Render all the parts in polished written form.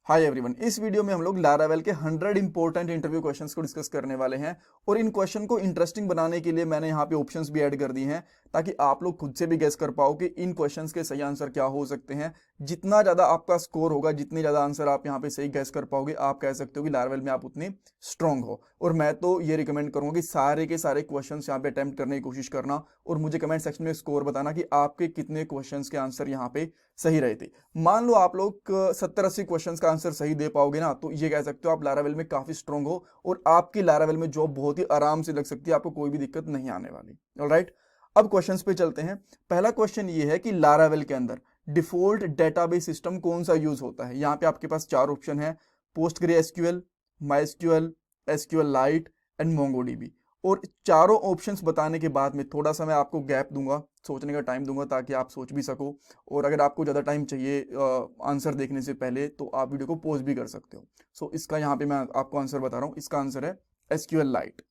Hi everyone, इस video में हम लोग लारावेल के 100 इंपॉर्टेंट इंटरव्यू क्वेश्चंस को डिस्कस करने वाले हैं। और इन क्वेश्चन को इंटरेस्टिंग बनाने के लिए मैंने यहाँ पे ऑप्शंस भी ऐड कर दिए हैं ताकि आप लोग खुद से भी गेस कर पाओ कि इन क्वेश्चंस के सही आंसर क्या हो सकते हैं। जितना ज्यादा आपका स्कोर होगा, जितने ज्यादा आंसर आप यहाँ पे सही गेस कर पाओगे, आप कह सकते हो कि लारावेल में आप उतने स्ट्रांग हो। और मैं तो ये रिकमेंड करूंगा कि सारे के सारे क्वेश्चन यहाँ पे अटेम्प्ट करने की कोशिश करना और मुझे कमेंट सेक्शन में स्कोर बताना कि आपके कितने क्वेश्चन के आंसर यहाँ पे सही रहे थे। मान लो आप लोग 70-80 क्वेश्चंस का आंसर सही दे पाओगे ना, तो ये कह सकते हो आप लारावेल में काफी स्ट्रांग हो और आपकी लारावेल में जॉब बहुत ही आराम से लग सकती है, आपको कोई भी दिक्कत नहीं आने वाली। ऑलराइट, अब क्वेश्चंस पे चलते हैं। पहला क्वेश्चन ये है कि लारावेल के अंदर डिफॉल्ट डेटाबेस सिस्टम कौन सा यूज होता है। यहाँ पे आपके पास चार ऑप्शन है: PostgreSQL, MySQL, SQLite and MongoDB. और चारों ऑप्शंस बताने के बाद में थोड़ा सा मैं आपको गैप दूंगा, सोचने का टाइम दूंगा ताकि आप सोच भी सको। और अगर आपको ज़्यादा टाइम चाहिए आंसर देखने से पहले तो आप वीडियो को पॉज भी कर सकते हो। सो इसका यहाँ पे मैं आपको आंसर बता रहा हूँ। इसका आंसर है एसक्यूएल लाइट।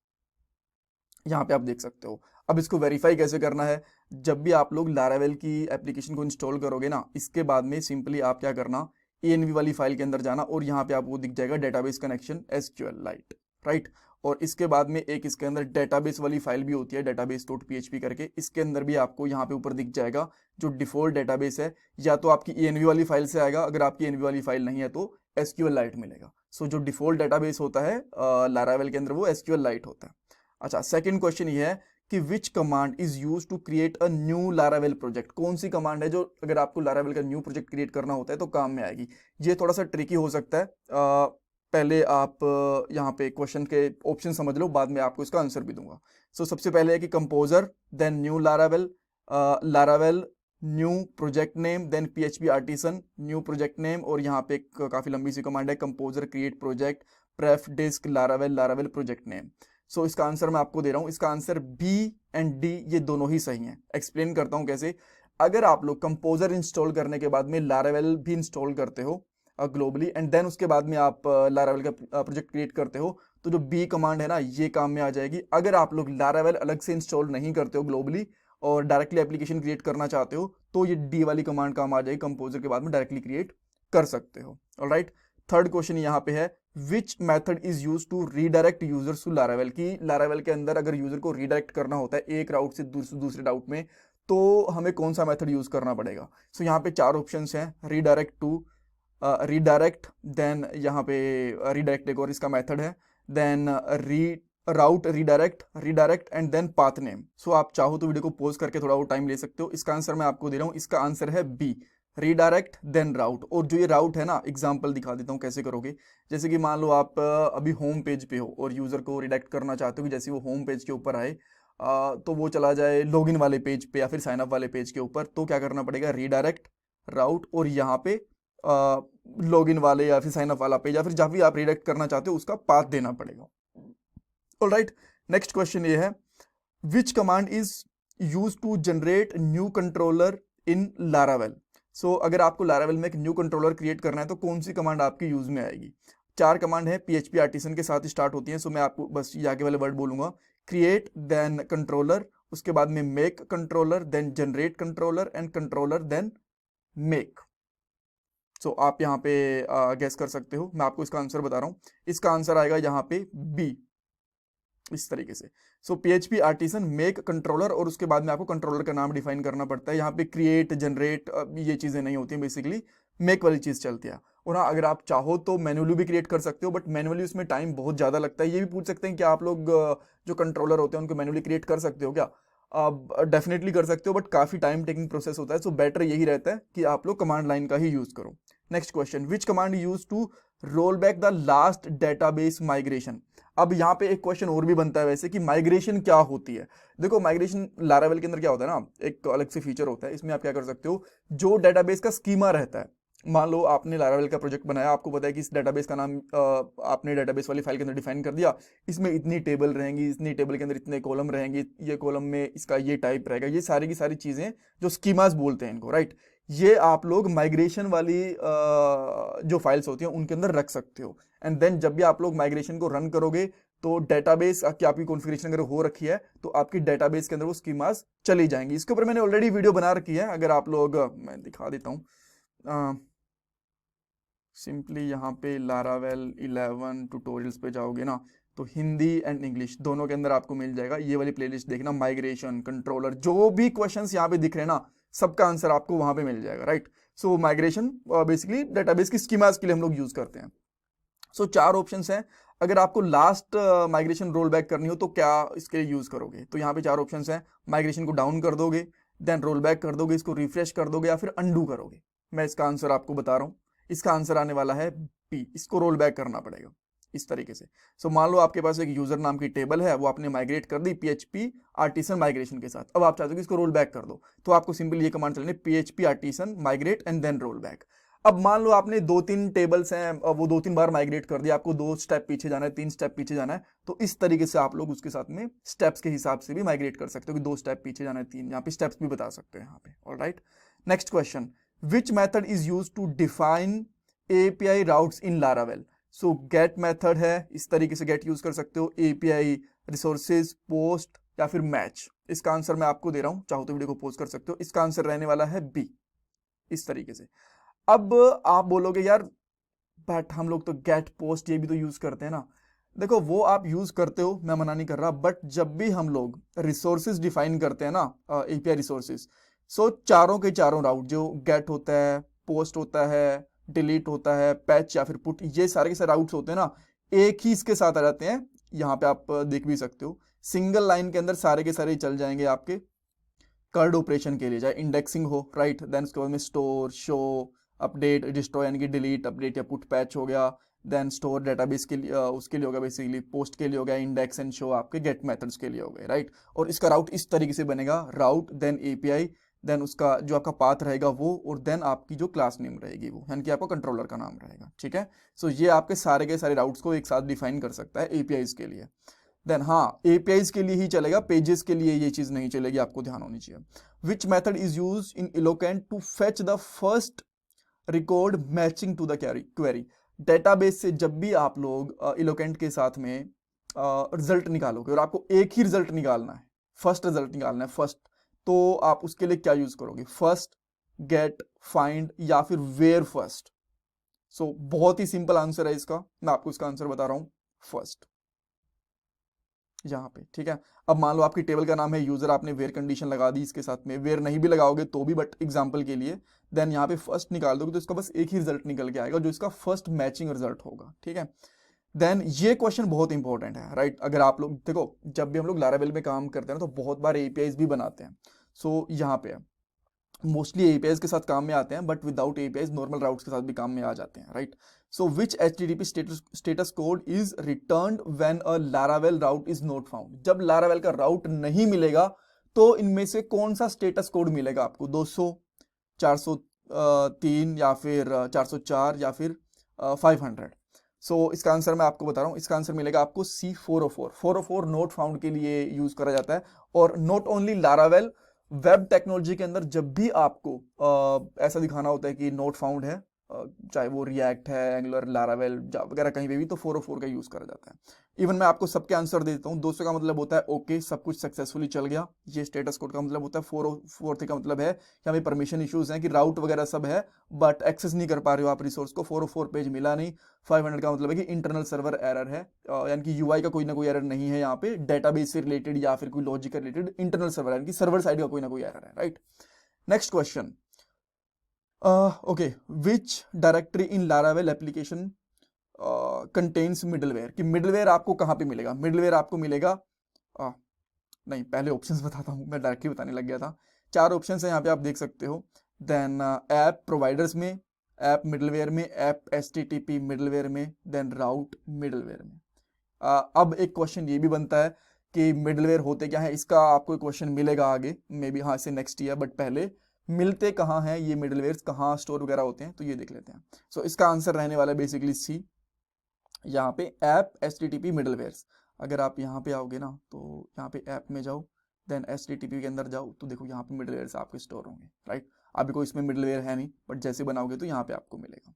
यहाँ पे आप देख सकते हो। अब इसको वेरीफाई कैसे करना है, जब भी आप लोग लारावेल की एप्लीकेशन को इंस्टॉल करोगे ना, इसके बाद में सिंपली आप क्या करना, एएनवी वाली फाइल के अंदर जाना और यहाँ पे आपको दिख जाएगा database connection SQL light, right. और इसके बाद में एक इसके अंदर डेटाबेस वाली फाइल भी होती है, database.php करके। इसके अंदर भी आपको यहाँ पे ऊपर दिख जाएगा जो डिफॉल्ट डेटाबेस है, या तो आपकी एएनवी वाली फाइल से आएगा, अगर आपकी एएनवी वाली फाइल नहीं है तो एसक्यूएल लाइट मिलेगा। सो जो डिफॉल्ट डेटाबेस होता है लारावेल के अंदर वो एसक्यूएल लाइट होता है। अच्छा, सेकंड क्वेश्चन ये है कि which command is use to create a new Laravel project. कौन सी कमांड है जो अगर आपको लारावेल का न्यू प्रोजेक्ट क्रिएट करना होता है तो काम में आएगी। ये थोड़ा सा ट्रिकी हो सकता है। पहले आप यहाँ पे क्वेश्चन के ऑप्शन समझ लो, बाद में आपको इसका आंसर भी दूंगा। सो सबसे पहले है कि composer, then new Laravel, Laravel new project name, then PHP artisan new project name. और यहाँ पे एक काफी लंबी सी कमांड है, composer create project prefer dist Laravel Laravel project name. So इसका आंसर मैं आपको दे रहा हूं। इसका आंसर बी एंड डी ये दोनों ही सही हैं। एक्सप्लेन करता हूं कैसे। अगर आप लोग कंपोजर इंस्टॉल करने के बाद में लारावेल भी इंस्टॉल करते हो ग्लोबली, एंड देन उसके बाद में आप लारावेल का प्रोजेक्ट क्रिएट करते हो, तो जो बी कमांड है ना, ये काम में आ जाएगी। अगर आप लोग लारावेल अलग से इंस्टॉल नहीं करते हो ग्लोबली और डायरेक्टली एप्लीकेशन क्रिएट करना चाहते हो, तो ये डी वाली कमांड काम आ जाएगी। कंपोजर के बाद में डायरेक्टली क्रिएट कर सकते हो। ऑलराइट, थर्ड क्वेश्चन यहाँ पे है which method is use to redirect users to Laravel. की लारावेल के अंदर अगर यूजर को रीडायरेक्ट करना होता है एक राउट से दूसरे राउट में, तो हमें कौन सा मेथड यूज करना पड़ेगा। सो यहाँ पे चार ऑप्शंस हैं: रीडायरेक्ट टू, रीडायरेक्ट, देन यहाँ पे रीडायरेक्ट एक और इसका मेथड है, then reroute redirect, redirect and then path name. So आप चाहो तो वीडियो को पॉज करके थोड़ा वो टाइम ले सकते हो। इसका आंसर मैं आपको दे रहा हूँ। इसका आंसर है बी, रीडायरेक्ट देन राउट। और जो ये राउट है ना, एग्जांपल दिखा देता हूँ कैसे करोगे। जैसे कि मान लो आप अभी होम पेज पे हो और यूजर को रिडायरेक्ट करना चाहते हो कि जैसे वो होम पेज के ऊपर आए तो वो चला जाए लॉगिन वाले पेज पे या फिर साइन अप वाले पेज के ऊपर, तो क्या करना पड़ेगा, रीडायरेक्ट, राउट और यहाँ पे लॉगिन वाले या फिर साइन अप वाला पेज या फिर जहाँ भी आप रिडायरेक्ट करना चाहते हो उसका पाथ देना पड़ेगा। ऑलराइट, नेक्स्ट क्वेश्चन ये है which command is use to generate new controller in Laravel. So अगर आपको लारावेल में एक न्यू कंट्रोलर क्रिएट करना है तो कौन सी कमांड आपकी यूज में आएगी। चार कमांड है, पीएचपी आर्टिसन के साथ स्टार्ट होती हैं। सो मैं आपको बस ये आगे वाले वर्ड बोलूंगा: क्रिएट, देन कंट्रोलर, उसके बाद में make controller, then generate controller and controller, then make. So आप यहाँ पे गेस कर सकते हो। मैं आपको इसका आंसर बता रहा हूँ। इसका आंसर आएगा यहाँ पे बी, इस तरीके से। सो पीएचपी आर्टिसन मेक कंट्रोलर और उसके बाद में आपको कंट्रोलर का नाम डिफाइन करना पड़ता है। यहाँ पे क्रिएट, जनरेट ये चीजें नहीं होती हैं, बेसिकली मेक वाली चीज चलती है। और हाँ, अगर आप चाहो तो मैनुअली भी क्रिएट कर सकते हो, बट मैनुअली उसमें टाइम बहुत ज्यादा लगता है। ये भी पूछ सकते हैं कि आप लोग जो कंट्रोलर होते हैं उनको मैनुअली क्रिएट कर सकते हो क्या। आप डेफिनेटली कर सकते हो, बट काफी टाइम टेकिंग प्रोसेस होता है। सो बेटर यही रहता है कि आप लोग कमांड लाइन का ही यूज करो। Next question, which command use to roll back the last database migration. अब यहाँ पे एक क्वेश्चन और भी बनता है वैसे कि माइग्रेशन क्या होती है। देखो, माइग्रेशन लारावेल के अंदर क्या होता है ना, एक अलग से फीचर होता है। इसमें आप क्या कर सकते हो, जो डेटाबेस का स्कीमा रहता है, मान लो आपने लारावेल का प्रोजेक्ट बनाया, आपको पता है कि इस डेटाबेस का नाम आपने डेटाबेस वाली फाइल के अंदर डिफाइन कर दिया, इसमें इतनी टेबल रहेंगी, इतनी टेबल के अंदर इतने कॉलम रहेंगे, ये कॉलम में इसका ये टाइप रहेगा, ये सारी की सारी चीजें जो स्कीमास बोलते हैं इनको, राइट। ये आप लोग माइग्रेशन वाली जो फाइल्स होती हैं उनके अंदर रख सकते हो। एंड देन जब भी आप लोग माइग्रेशन को रन करोगे तो डेटाबेस की आपकी कॉन्फ़िगरेशन अगर हो रखी है तो आपकी डेटाबेस के अंदर वो स्कीमास चली जाएंगी। इसके ऊपर मैंने ऑलरेडी वीडियो बना रखी है, अगर आप लोग, मैं दिखा देता हूँ। सिंपली यहाँ पे लारावेल 11 ट्यूटोरियल्स पे जाओगे ना, तो हिंदी एंड इंग्लिश दोनों के अंदर आपको मिल जाएगा। ये वाली प्लेलिस्ट देखना, माइग्रेशन, कंट्रोलर, जो भी क्वेश्चंस यहाँ पे दिख रहे हैं ना, सबका आंसर आपको वहां पे मिल जाएगा, राइट। सो माइग्रेशन बेसिकली डेटाबेस की स्कीमास के लिए हम लोग यूज करते हैं। सो चार ऑप्शंस हैं। अगर आपको लास्ट माइग्रेशन रोल बैक करनी हो तो क्या इसके लिए यूज करोगे, तो यहाँ पे चार ऑप्शंस हैं। माइग्रेशन को डाउन कर दोगे, देन रोल बैक कर दोगे, इसको रिफ्रेश कर दोगे, या फिर अंडू करोगे। मैं इसका आंसर आपको बता रहा हूँ। इसका आंसर आने वाला है बी, इसको रोल बैक करना पड़ेगा इस तरीके से। सो मान लो आपके पास एक यूजर नाम की टेबल है, वो आपने माइग्रेट कर दी PHP आर्टिसन माइग्रेशन के साथ। अब आप चाहते हो कि इसको रोल बैक कर दो, तो आपको सिंपली ये कमांड चलानी, PHP artisan migrate and then roll back. अब मान लो आपने 2-3 टेबल्स हैं, वो 2-3 बार माइग्रेट कर दिया, आपको 2 स्टेप पीछे जाना है, 3 स्टेप पीछे जाना है, तो इस तरीके से आप लोग उसके साथ में स्टेप्स के हिसाब से भी माइग्रेट कर सकते हो कि 2 स्टेप पीछे जाना है, 3, यहाँ पे स्टेप्स भी बता सकते हो यहाँ पे। Alright, next question, which method is use to define API routes in Laravel. So get method है, इस तरीके से गेट यूज कर सकते हो, API रिसोर्सेज, पोस्ट, या फिर मैच। इसका आंसर मैं आपको दे रहा हूं, चाहो तो वीडियो को पॉज कर सकते हो। इसका आंसर रहने वाला है बी, इस तरीके से। अब आप बोलोगे यार बट हम लोग तो गेट, पोस्ट ये भी तो यूज करते हैं ना। देखो वो आप यूज करते हो, मैं मना नहीं कर रहा, बट जब भी हम लोग रिसोर्सेज डिफाइन करते हैं ना, API रिसोर्सेज, सो चारों के चारों राउट, जो गेट होता है, पोस्ट होता है, डिलीट होता है, पैच या फिर पुट, ये सारे के सारे राउट्स होते हैं ना, एक ही इसके साथ आ जाते हैं। यहाँ पे आप देख भी सकते हो, सिंगल लाइन के अंदर सारे के सारे चल जाएंगे आपके कर्ड ऑपरेशन के लिए, चाहे इंडेक्सिंग हो, राइट। देन उसके बाद में स्टोर, शो, अपडेट, डिस्ट्रॉय यानी कि डिलीट, अपडेट या पुट, पैच हो गया। देन स्टोर डेटाबेस के लिए, उसके लिए होगा बेसिकली, पोस्ट के लिए हो गया, इंडेक्स एंड शो आपके गेट मेथड्स के लिए हो गए, राइट। और इसका राउट इस तरीके से बनेगा, राउट देन API, देन उसका जो आपका पाथ रहेगा वो, और देन आपकी जो क्लास नेम रहेगी वो, यानी कि आपका कंट्रोलर का नाम रहेगा, ठीक है। सो ये आपके सारे के सारे राउट्स को एक साथ डिफाइन कर सकता है APIs के लिए। देन हाँ, APIs के लिए ही चलेगा, पेजेस के लिए ये चीज नहीं चलेगी, आपको ध्यान होनी चाहिए। Which method is use in Eloquent to fetch the first record matching to the query. Database से जब भी आप लोग इलोकेंट के साथ में रिजल्ट निकालोगे, और आपको एक ही रिजल्ट निकालना है, फर्स्ट रिजल्ट निकालना है फर्स्ट, तो आप उसके लिए क्या यूज करोगे, फर्स्ट, गेट, फाइंड, या फिर वेयर फर्स्ट। सो बहुत ही सिंपल आंसर है इसका, मैं आपको इसका आंसर बता रहा हूं, फर्स्ट, यहाँ पे, ठीक है। अब मान लो आपकी टेबल का नाम है यूजर, आपने वेयर कंडीशन लगा दी इसके साथ में, वेयर नहीं भी लगाओगे तो भी, बट एग्जांपल के लिए, देन यहाँ पे फर्स्ट निकाल दोगे तो इसका बस एक ही रिजल्ट निकल के आएगा, जो इसका फर्स्ट मैचिंग रिजल्ट होगा, ठीक है। देन ये क्वेश्चन बहुत इंपॉर्टेंट है, राइट। अगर आप लोग देखो, जब भी हम लोग लारावेल में काम करते हैं ना, तो बहुत बार APIs भी बनाते हैं। सो यहाँ पे मोस्टली APIs के साथ काम में आते हैं, but without APIs normal routes के साथ भी काम में आ जाते हैं, right. So which HTTP status code is returned when a Laravel route is not found. जब लारावेल का राउट नहीं मिलेगा तो इनमें से कौन सा स्टेटस कोड मिलेगा आपको, 200, 403, या फिर 404, या फिर 500। सो इसका आंसर मैं आपको बता रहा हूँ, इसका आंसर मिलेगा आपको C404। 404 नोट फाउंड के लिए यूज करा जाता है। और not only Laravel, web technology के अंदर जब भी आपको ऐसा दिखाना होता है कि नोट फाउंड है, चाहे वो रिएक्ट है, एंगुलर, लारावेल, जावा वगैरह, कहीं पे भी तो 404 का यूज करा जाता है। इवन मैं आपको सबके आंसर दे देता हूँ। 200 का मतलब होता है ओके, सब कुछ सक्सेसफुली चल गया, ये स्टेटस कोड का मतलब होता है। 404 का मतलब है कि हमें परमिशन इश्यूज हैं, कि राउट वगैरह सब है बट एक्सेस नहीं कर पा रहे हो आप रिसोर्स को, 404 पेज मिला नहीं। 500 का मतलब है कि इंटरनल सर्वर एरर है, यानी कि UI का कोई ना कोई एरर नहीं है यहाँ पे, डेटाबेस से रिलेटेड या फिर कोई लॉजिक रिलेटेड इंटरनल सर्वर, यानी कि सर्वर साइड का कोई ना कोई एरर है, राइट। नेक्स्ट क्वेश्चन, ओके, विच डायरेक्टरी इन लारावेल एप्लीकेशन कंटेन्स मिडलवेयर। कि मिडलवेयर आपको कहाँ पे मिलेगा, मिडलवेयर आपको मिलेगा, नहीं पहले ऑप्शंस बताता हूँ, मैं डायरेक्टली बताने लग गया था। 4 ऑप्शंस हैं यहाँ पे, आप देख सकते हो। देन ऐप प्रोवाइडर्स में, ऐप मिडलवेयर में, ऐप HTTP मिडलवेयर में, देन राउट मिडलवेयर में। अब एक क्वेश्चन ये भी बनता है कि मिडलवेयर होते क्या है, इसका आपको क्वेश्चन मिलेगा आगे, मे बी हाँ से नेक्स्ट ईयर, बट पहले मिलते कहाँ हैं ये मिडलवेयर, कहाँ स्टोर वगैरह होते हैं, तो ये देख लेते हैं। सो इसका आंसर रहने वाला है बेसिकली C, यहाँ पे ऐप HTTP मिडलवेयर्स। अगर आप यहाँ पे आओगे ना, तो यहाँ पे ऐप में जाओ, देन HTTP के अंदर जाओ, तो देखो यहाँ पे मिडलवेयर्स आपके स्टोर होंगे, राइट। अभी कोई इसमें मिडलवेयर है नहीं, बट जैसे बनाओगे तो यहाँ पे आपको मिलेगा।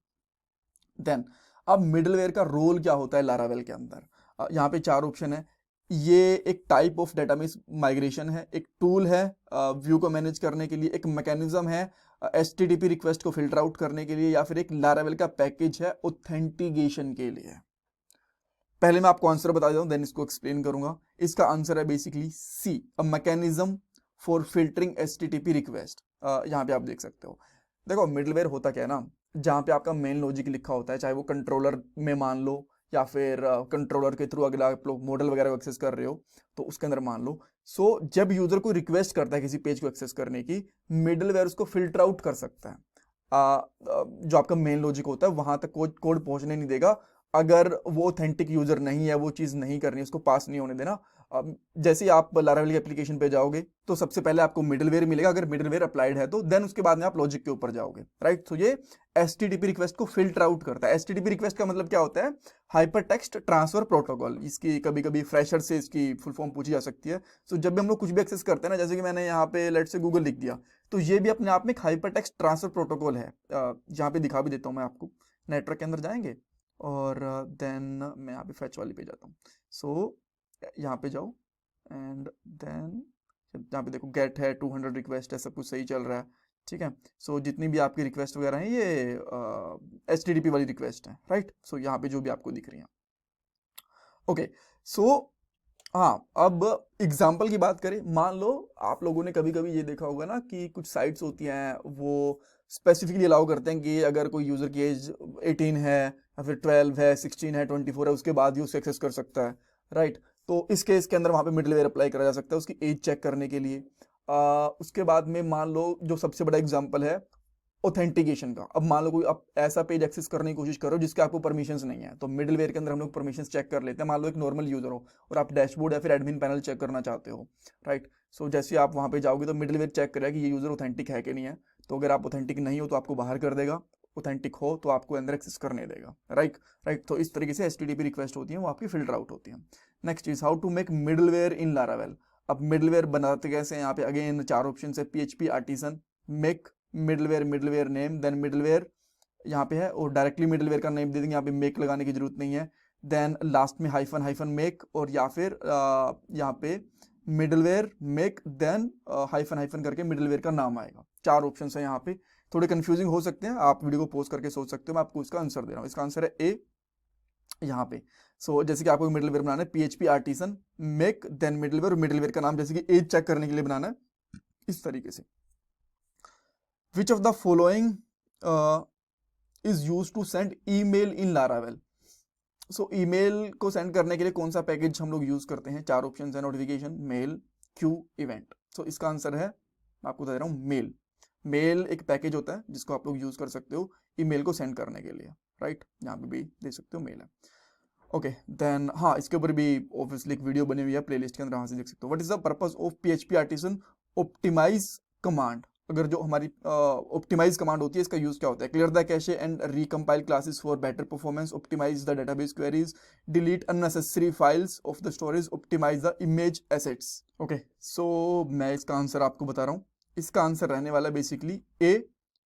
देन अब मिडलवेयर का रोल क्या होता है लारावेल के अंदर, यहाँ पे 4 ऑप्शन है। ये एक टाइप ऑफ डेटाबेस माइग्रेशन है, एक टूल है व्यू को मैनेज करने के लिए, एक मैकेनिज्म है HTTP रिक्वेस्ट को फिल्टर आउट करने के लिए, या फिर एक लारावेल का पैकेज है ऑथेंटिकेशन के लिए? पहले मैं आपको आंसर बता देता हूं, देन इसको एक्सप्लेन करूंगा। इसका आंसर है basically C, a mechanism for filtering HTTP request. यहाँ पे आप देख सकते हो। देखो मिडलवेयर होता क्या है ना, जहाँ पे आपका मेन लॉजिक लिखा होता है, चाहे वो कंट्रोलर में मान लो या फिर कंट्रोलर के थ्रू अगर आप लोग मॉडल वगैरह को एक्सेस कर रहे हो तो उसके अंदर मान लो। सो जब यूजर को रिक्वेस्ट करता है किसी पेज को एक्सेस करने की, मिडलवेयर उसको फिल्टर आउट कर सकता है। जो आपका मेन लॉजिक होता है वहां तक कोड पहुंचने नहीं देगा अगर वो ऑथेंटिक यूजर नहीं है, वो चीज नहीं करनी, उसको पास नहीं होने देना। जैसे ही आप लारावेल की एप्लीकेशन पे जाओगे तो सबसे पहले आपको मिडलवेयर मिलेगा, अगर मिडलवेयर अप्लाइड है तो देन उसके बाद में आप लॉजिक के ऊपर जाओगे, राइट। तो ये HTTP रिक्वेस्ट को फिल्टर आउट करता है। HTTP रिक्वेस्ट का मतलब क्या होता है? Hyper text transfer protocol. इसकी कभी कभी फ्रेशर से इसकी फुल फॉर्म पूछी जा सकती है। सो जब भी हम लोग कुछ भी एक्सेस करते हैं ना, जैसे कि मैंने यहाँ पे लेट से गूगल लिख दिया, तो ये भी अपने आप में एक हाइपर टेक्स्ट ट्रांसफर प्रोटोकॉल है। जहाँ पे दिखा भी देता हूँ मैं आपको। नेटवर्क के अंदर जाएंगे और देन मैं यहाँ पे फैच वाली पे जाता हूँ। सो यहाँ पे जाओ एंड देन यहाँ पे देखो गेट है, 200 रिक्वेस्ट है, सब कुछ सही चल रहा है, ठीक है। सो जितनी भी आपकी रिक्वेस्ट वगैरह हैं ये HTTP वाली रिक्वेस्ट है, राइट। सो यहाँ पे जो भी आपको दिख रही हैं, ओके। सो हाँ, अब एग्जाम्पल की बात करें, मान लो आप लोगों ने कभी कभी ये देखा होगा ना कि कुछ साइट्स होती हैं वो स्पेसिफिकली अलाउ करते हैं कि अगर कोई यूजर की एज 18 है या फिर 12 है, 16 है, 24 है, उसके बाद ही उसे एक्सेस कर सकता है, राइट। तो इस केस के अंदर वहां पे मिडलवेयर अप्लाई करा जा सकता है उसकी एज चेक करने के लिए। उसके बाद में मान लो जो सबसे बड़ा एग्जाम्पल है ऑथेंटिकेशन का। अब मान लो कोई आप ऐसा पेज एक्सेस करने की कोशिश करो जिसके आपको परमिशंस नहीं है, तो मिडलवेयर के अंदर हम लोग परमिशंस चेक कर लेते हैं। मान लो एक नॉर्मल यूजर हो और आप डैशबोर्ड या फिर एडमिन पैनल चेक करना चाहते हो, राइट। सो जैसे आप वहां पे जाओगे तो मिडलवेयर चेक करेगा कि ये यूजर ऑथेंटिक है कि नहीं है। तो अगर आप ऑथेंटिक नहीं हो तो आपको बाहर कर देगा, ऑथेंटिक हो तो आपको अंदर एक्सेस करने देगा, राइट। तो इस तरीके से HTTP रिक्वेस्ट होती है, वो आपकी फिल्टर आउट होती है। Next is how to make middleware in Laravel. अब मिडलवेयर बनाते कैसे हैं? यहाँ पे अगेन 4 ऑप्शन है, PHP artisan, make middleware, middleware name, then middleware यहाँ पे है और डायरेक्टली मिडलवेयर का नेम दे देंगे, यहाँ पे मेक लगाने की जरूरत नहीं है। देन लास्ट में हाइफन हाइफन मेक, और या फिर यहाँ पे middleware make then hyphen hyphen करके मिडलवेयर का नाम आएगा। 4 ऑप्शन है यहाँ पे, थोड़े कंफ्यूजिंग हो सकते हैं, आप वीडियो को पॉज करके सोच सकते हो। मैं आपको इसका आंसर दे रहा हूँ, इसका आंसर है ए यहाँ पे। सो जैसे कि आपको मिडलवेयर बनाना है, PHP artisan make then middleware, और मिडलवेयर का नाम जैसे कि एज चेक करने के लिए बनाना है, इस तरीके से। Which of the following is used to send email in Laravel? So email को सेंड करने के लिए कौन सा पैकेज हम लोग यूज करते हैं? 4 ऑप्शन है, नोटिफिकेशन, मेल, क्यू, इवेंट। सो इसका आंसर है, मैं आपको बता दे रहा हूँ, मेल। मेल एक पैकेज होता है जिसको आप लोग यूज कर सकते हो ईमेल को सेंड करने के लिए, राइट। यहाँ पे भी दे सकते हो, मेल है, ओके। देन हाँ, इसके ऊपर भी ऑब्वियसली एक वीडियो बनी हुई है प्लेलिस्ट के अंदर, वहां से देख सकते हो। What is the purpose of PHP artisan optimize command? अगर जो हमारी ऑप्टिमाइज कमांड होती है, इसका यूज क्या होता है? Clear the cache and recompile classes for better performance, optimize the database queries, delete unnecessary files of the storage, optimize the image assets. Okay, so मैं इसका आंसर आपको बता रहा हूँ। इसका आंसर रहने वाला basically A,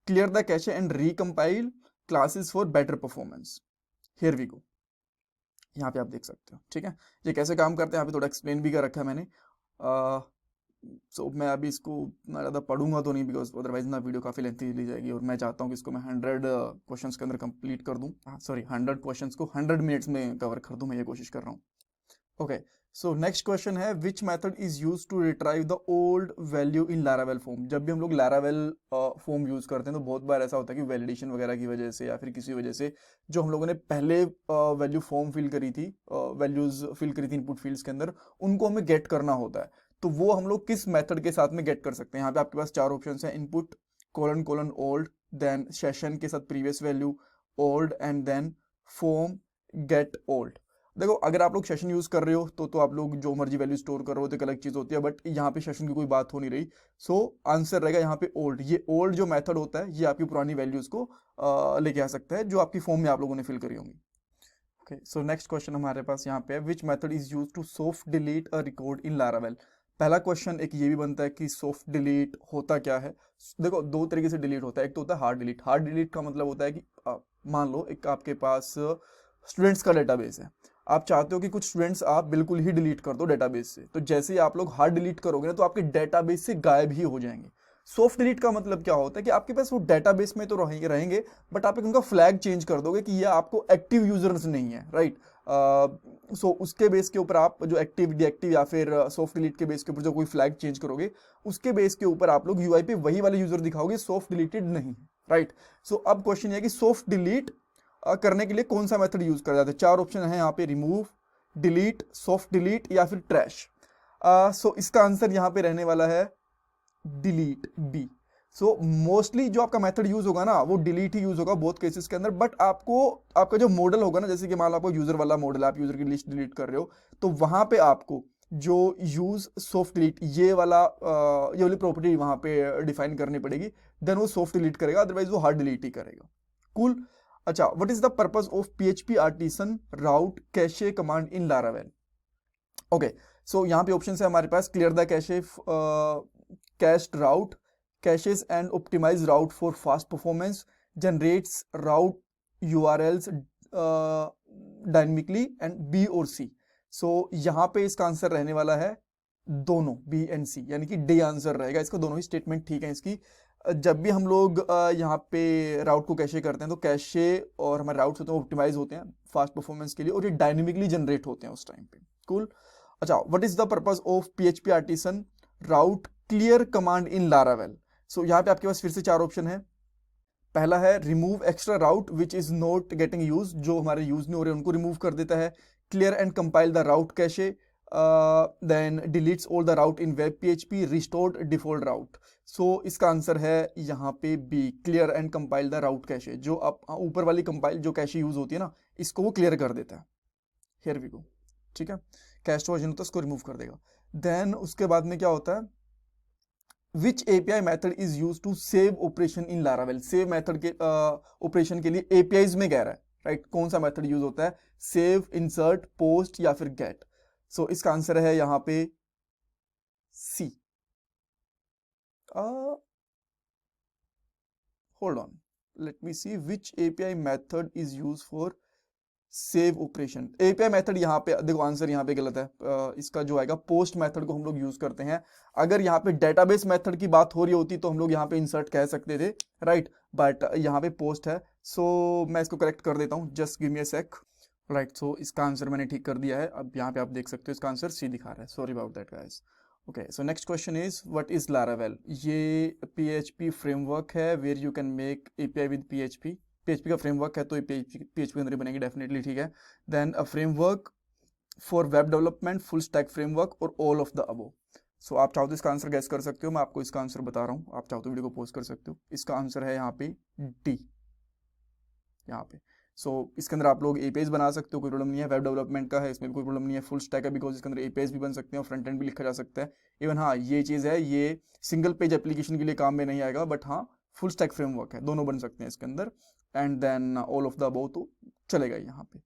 clear the cache and recompile classes for better performance. Here we go, यहाँ पे आप देख सकते हो, ठीक है। ये कैसे काम करते हैं यहाँ पे थोड़ा एक्सप्लेन भी कर रखा है मैंने। सो मैं अभी इसको ना ज़्यादा पढ़ूंगा तो नहीं, बिकॉज अदरवाइज ना वीडियो काफ़ी लेंथी ली जाएगी, और मैं चाहता हूँ कि इसको मैं 100 क्वेश्चंस के अंदर कंप्लीट कर दूँ, सॉरी 100 क्वेश्चंस को 100 मिनट्स में कवर कर दूँ, मैं ये कोशिश कर रहा हूँ। ओके, सो नेक्स्ट क्वेश्चन है, which method is use to retrieve the old value in Laravel form? जब भी हम लोग लारावेल फॉर्म यूज करते हैं तो बहुत बार ऐसा होता है कि वैलिडेशन वगैरह की वजह से या फिर किसी वजह से जो हम लोगों ने पहले वैल्यू फॉर्म फिल करी थी, वैल्यूज फिल करी थी इनपुट फील्ड्स के अंदर, उनको हमें गेट करना होता है। तो वो हम लोग किस मेथड के साथ में गेट कर सकते हैं? यहाँ पे आपके पास 4 ऑप्शन है, input colon colon old, then session के साथ previous value old, and then form get old. देखो, अगर आप लोग सेशन यूज कर रहे हो तो आप लोग जो मर्जी वैल्यू स्टोर कर रहे हो तो एक अलग चीज होती है, बट यहाँ पे सेशन की कोई बात हो नहीं रही। सो आंसर रहेगा यहाँ पे ओल्ड। ये ओल्ड जो मेथड होता है ये आपकी पुरानी वैल्यूज को लेके आ सकता है जो आपकी फॉर्म में आप लोगों ने फिल करी होंगी। ओके, सो नेक्स्ट क्वेश्चन हमारे पास यहाँ पे है, which method is use to soft delete a record in Laravel? पहला क्वेश्चन एक ये भी बनता है कि सॉफ्ट डिलीट होता क्या है। देखो, 2 तरीके से डिलीट होता है। एक तो होता है हार्ड डिलीट। हार्ड डिलीट का मतलब होता है कि मान लो एक आपके पास स्टूडेंट्स का डेटाबेस है, आप चाहते हो कि कुछ स्टूडेंट्स आप बिल्कुल ही डिलीट कर दो डेटाबेस से, तो जैसे ही आप लोग हार्ड डिलीट करोगे ना तो आपके डेटाबेस से गायब ही हो जाएंगे। सॉफ्ट डिलीट का मतलब क्या होता है कि आपके पास वो डेटाबेस में तो रहेंगे बट आप एक उनका फ्लैग चेंज कर दोगे कि ये आपको एक्टिव यूजर्स नहीं है, राइट। सो उसके बेस के ऊपर आप जो एक्टिव डीएक्टिव या फिर सॉफ्ट डिलीट के बेस के ऊपर जो कोई फ्लैग चेंज करोगे उसके बेस के ऊपर आप लोग यूआई पे वही वाले यूजर दिखाओगे, सॉफ्ट डिलीटेड नहीं, राइट। सो अब क्वेश्चन ये है कि सॉफ्ट डिलीट करने के लिए कौन सा मेथड यूज करा जाता है। चार ऑप्शन है यहाँ पे, रिमूव, डिलीट, सॉफ्ट डिलीट या फिर ट्रैश। सो इसका आंसर यहाँ पे रहने वाला है डिलीट, बी। सो मोस्टली जो आपका मेथड यूज होगा ना वो डिलीट ही यूज होगा बहुत केसेस के अंदर, बट आपको आपका जो मॉडल होगा ना, जैसे कि मान लो आपको यूजर वाला मॉडल है, आप यूजर की लिस्ट डिलीट कर रहे हो, तो वहां पे आपको जो यूज सॉफ्ट डिलीट ये वाली प्रॉपर्टी वहां पे डिफाइन करनी पड़ेगी, देन वो सॉफ्ट डिलीट करेगा, अदरवाइज वो हार्ड डिलीट ही करेगा। कूल। अच्छा, what is the purpose of PHP artisan route cache command in Laravel. Okay, so यहाँ पे ऑप्शन है हमारे पास, clear the cache, cached route, caches and optimize route for fast performance, generates route URLs dynamically, and B और C। so यहाँ पे इसका answer रहने वाला है दोनों, B एंड C, यानी कि D आंसर रहेगा इसका। दोनों ही स्टेटमेंट ठीक है इसकी। जब भी हम लोग यहाँ पे राउट को कैशे करते हैं तो कैशे और हमारे राउट्स होते हैं ऑप्टिमाइज होते हैं फास्ट परफॉर्मेंस के लिए, और ये डायनेमिकली जनरेट होते हैं उस टाइम पे। कूल। अच्छा, what is the purpose of PHP artisan route clear command in Laravel. So यहाँ पे आपके पास फिर से चार ऑप्शन है। पहला है remove extra route which is not getting use, जो हमारे यूज नहीं हो रहे उनको रिमूव कर देता है। Clear and compile the route cache, then deletes all the route in web PHP, restored default route. So इसका आंसर है यहाँ पे B, clear and compile the route cache. जो आप ऊपर वाली कंपाइल जो कैशे यूज होती है ना, इसको वो क्लियर कर देता है। हियर वी गो, ठीक है। कैश वर्जन होता है उसको रिमूव कर देगा। देन उसके बाद में क्या होता है, Which API method is used to save operation in Laravel। save method के ऑपरेशन के लिए APIs में कह रहा है, राइट। कौन सा मेथड यूज होता है, सेव, इंसर्ट, पोस्ट या फिर गेट। सो इसका आंसर है यहाँ पे C. Hold on, let me see which API method is use for save operation. API method यहाँ पे देखो, आंसर यहाँ पे गलत है। इसका जो आएगा पोस्ट मेथड को हम लोग यूज करते हैं। अगर यहाँ पे डेटाबेस मेथड की बात हो रही होती तो हम लोग यहाँ पे इंसर्ट कह सकते थे, राइट, बट यहाँ पे पोस्ट है। सो मैं इसको करेक्ट कर देता हूँ, जस्ट गिव मी अ सेक, राइट। सो इसका आंसर मैंने ठीक कर दिया है। अब यहाँ पे आप देख सकते हो इसका आंसर सी दिखा रहा है, sorry about that guys. Okay, so next question is what is Laravel. ये पीएचपी फ्रेमवर्क है where you can make API with PHP. PHP का फ्रेमवर्क है तो ये पीएचपी के अंदर ही बनेगी डेफिनेटली, ठीक है। Then a framework for web development, full stack framework और all of the above. So आप चाहो तो इसका आंसर गैस कर सकते हो, मैं आपको इसका आंसर बता रहा हूँ, आप चाहो तो वीडियो को पॉज कर सकते हो। इसका आंसर है यहाँ पे डी, यहाँ पे। सो इसके अंदर आप लोग एपीआईज बना सकते हो, कोई प्रॉब्लम नहीं है। वेब डेवलपमेंट का है, इसमें भी कोई प्रॉब्लम नहीं है। फुल स्टैक है बिकॉज इसके अंदर एपीआईज भी बन सकते हैं और फ्रंट एंड भी लिखा जा सकता है। इवन हाँ, ये चीज़ है, ये सिंगल पेज एप्लीकेशन के लिए काम में नहीं आएगा, बट हाँ फुल स्टैक फ्रेमवर्क है, दोनों बन सकते हैं इसके अंदर। And then all of the above तो चलेगा यहाँ पे।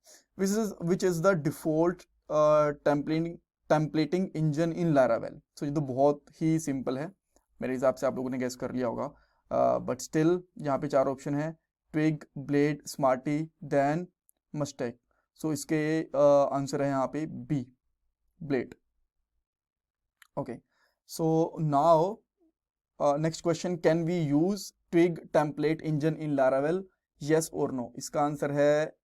Which is the default templating engine in Laravel. So ये तो बहुत ही सिंपल है, मेरे हिसाब से आप लोगों ने गेस कर लिया होगा, बट स्टिल यहाँ पे चार ऑप्शन है, Twig, Blade, Smarty, then Mustache. So इसके आंसर है यहाँ पे B, Blade. Okay, so now next question, can we use Twig template engine in Laravel, yes और नो। इसका आंसर है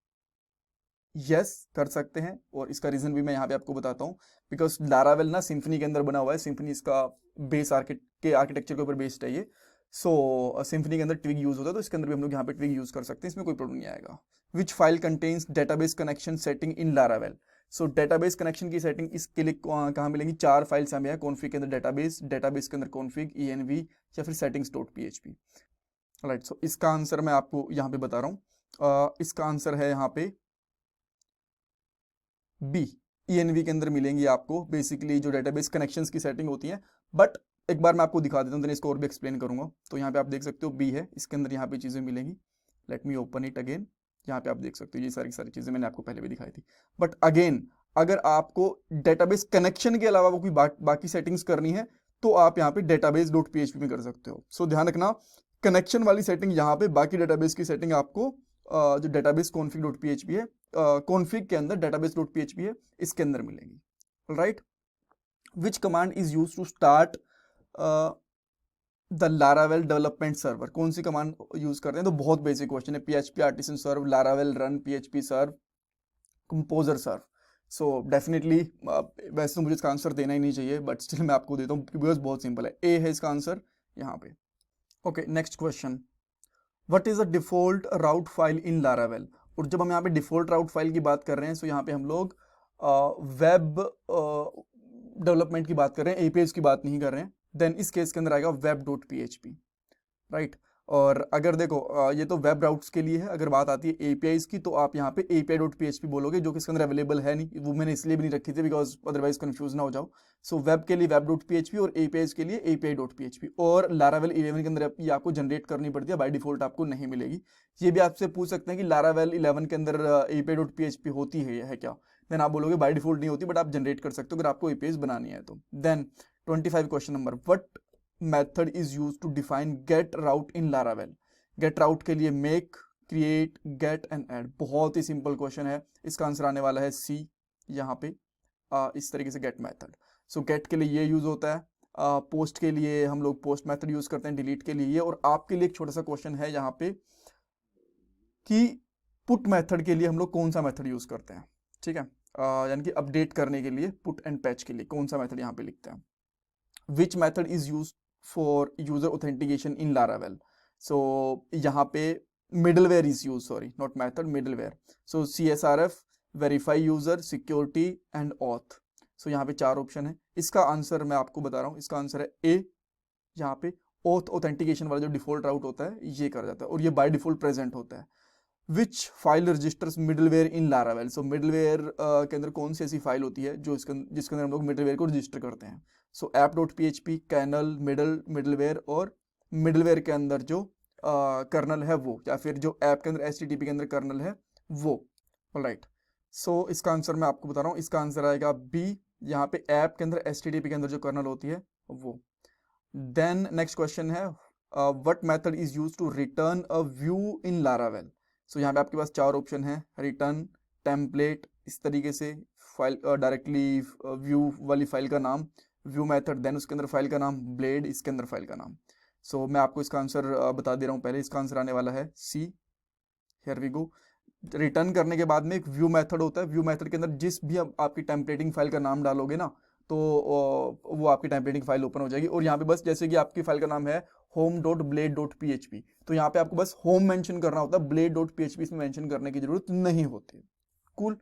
यस, कर सकते हैं, और इसका रीजन भी मैं यहाँ पे आपको बताता हूँ। बिकॉज लारावेल ना सिम्फनी के अंदर बना हुआ है, सिम्फनी इसका बेस आर्किटेक्चर के ऊपर बेस्ड है ये। सो सिम्फनी के अंदर ट्विग यूज होता है, तो इसके अंदर भी हम लोग यहाँ पे ट्विग यूज कर सकते हैं, इसमें कोई प्रॉब्लम नहीं आएगा। Which file contains database connection setting in Laravel. So database connection की सेटिंग इसके लिए कहाँ मिलेंगी, चार फाइल्स हमें है, कॉन्फिग के अंदर डेटाबेस, डेटाबेस के अंदर कॉन्फिग, env या फिर settings.php, राइट। सो इसका आंसर मैं आपको यहाँ पे बता रहा हूँ, इसका आंसर है यहाँ पे बी, env के अंदर मिलेंगी आपको बेसिकली जो डेटाबेस कनेक्शंस की सेटिंग होती है। बट एक बार मैं आपको दिखा देता हूँ, देन इसको और भी एक्सप्लेन करूंगा। तो यहाँ पे आप देख सकते हो बी है, इसके अंदर यहाँ पे चीज़ें मिलेंगी। Let me open it again, यहाँ पे आप देख सकते हो ये सारी चीज़ें मैंने आपको पहले भी दिखाई थी। बट अगेन अगर आपको डेटाबेस कनेक्शन के अलावा कोई बाकी सेटिंग्स करनी है तो आप यहाँ पे database.php में कर सकते हो। सो ध्यान रखना, कनेक्शन वाली सेटिंग यहाँ पे, बाकी डेटाबेस की सेटिंग आपको जो डेटाबेस config.php है, config के अंदर database.php है, इसके अंदर मिलेंगी, right. Which command is use to start the Laravel development server कौन सी कमांड यूज करते हैं? तो बहुत बेसिक क्वेश्चन है। PHP artisan serve, Laravel run, PHP serve, composer serve. So definitely वैसे तो मुझे इसका आंसर देना ही नहीं चाहिए, बट स्टिल मैं आपको देता हूँ बिकॉज बहुत सिंपल है। ए है इसका आंसर यहाँ पे। Okay, next question, what is a default route file in Laravel? और जब हम यहाँ पे डिफॉल्ट राउट फाइल की बात कर रहे हैं, सो यहाँ पे हम लोग वेब डेवलपमेंट की बात कर रहे हैं, एपीआई की बात नहीं कर रहे हैं। देन इस केस के अंदर आएगा web dot P H P, right. और अगर देखो ये तो वेब राउट्स के लिए है, अगर बात आती है एपीआईज की तो आप यहाँ पे एपीआई डॉट पीएचपी बोलोगे, जो कि इसके अंदर अवेलेबल है नहीं, वो मैंने इसलिए भी नहीं रखी थी बिकॉज अदरवाइज कंफ्यूज ना हो जाओ। सो वेब के लिए वेब डॉट पीएचपी और एपीआईज के लिए एपीआई डॉट पीएचपी। और लारावेल 11 के अंदर ये आपको जनरेट करनी पड़ती है, बाय डिफॉल्ट आपको नहीं मिलेगी। ये भी आपसे पूछ सकते हैं कि लारावेल 11 के अंदर एपीआई डॉट पीएचपी होती है क्या? देन आप बोलोगे बाय डिफॉल्ट नहीं होती, बट आप जनरेट कर सकते हो अगर आपको एपीआईज बनानी है तो। Then 25 question number, what method is used to define get route in Laravel? Get route के लिए make, create, get and add. बहुत ही सिंपल क्वेश्चन है, इसका आंसर आने वाला है सी यहाँ पे। इस तरीके से गेट मेथड। सो गेट के लिए ये यूज होता है, पोस्ट के लिए हम लोग पोस्ट मेथड यूज करते हैं, डिलीट के लिए ये। और आपके लिए एक छोटा सा क्वेश्चन है यहाँ पे कि पुट मेथड के लिए हम लोग कौन सा मेथड यूज करते हैं, ठीक है। यानी कि अपडेट करने के लिए पुट एंड पैच के लिए कौन सा मेथड यहाँ पे लिखते हैं? Which method is use for user authentication in Laravel? So यहाँ पे middleware is use, sorry not method, middleware. So CSRF, verify user, security and auth. So यहाँ पे 4 ऑप्शन है, इसका आंसर मैं आपको बता रहा हूँ, इसका आंसर है ए। यहाँ पे ऑथ ऑथेंटिकेशन वाला जो डिफॉल्ट राउट होता है ये कर जाता है, और ये बाय डिफॉल्ट प्रेजेंट होता है। विच file registers middleware in Laravel? So middleware के अंदर कौन सी ऐसी फाइल होती है जो जिसके अंदर हम लोग मिडलवेयर को रजिस्टर करते हैं? So app dot P H P, kernel, middleware, और मिडलवेयर के अंदर जो कर्नल है वो, या फिर जो ऐप के अंदर HTTP के अंदर कर्नल है वो। ऑलराइट, सो इसका आंसर मैं आपको बता रहा हूँ, इसका आंसर आएगा बी। यहाँ पे ऐप के अंदर HTTP के अंदर जो कर्नल होती है वो। देन नेक्स्ट क्वेश्चन है, what method is use to return a view in Laravel? So यहाँ पे आपके पास 4 ऑप्शन है, रिटर्न, टेम्पलेट, इस तरीके से फाइल डायरेक्टली व्यू वाली फाइल का नाम, व्यू मेथड, देन उसके अंदर फाइल का नाम, ब्लेड, इसके अंदर फाइल का नाम। सो मैं आपको इसका आंसर बता दे रहा हूँ पहले, इसका आंसर आने वाला है C. Here we go. Return करने के बाद में एक व्यू मेथड होता है, व्यू मेथड के अंदर जिस भी आपकी टेम्पलेटिंग फाइल का नाम डालोगे ना, तो वो आपकी टेम्पलेटिंग फाइल ओपन हो जाएगी। और यहाँ पे बस जैसे कि आपकी फाइल का नाम है home.blade.php, तो यहाँ पे आपको बस होम मेंशन करना होता है, blade.php इसमें मेंशन करने की जरूरत नहीं होती। कूल।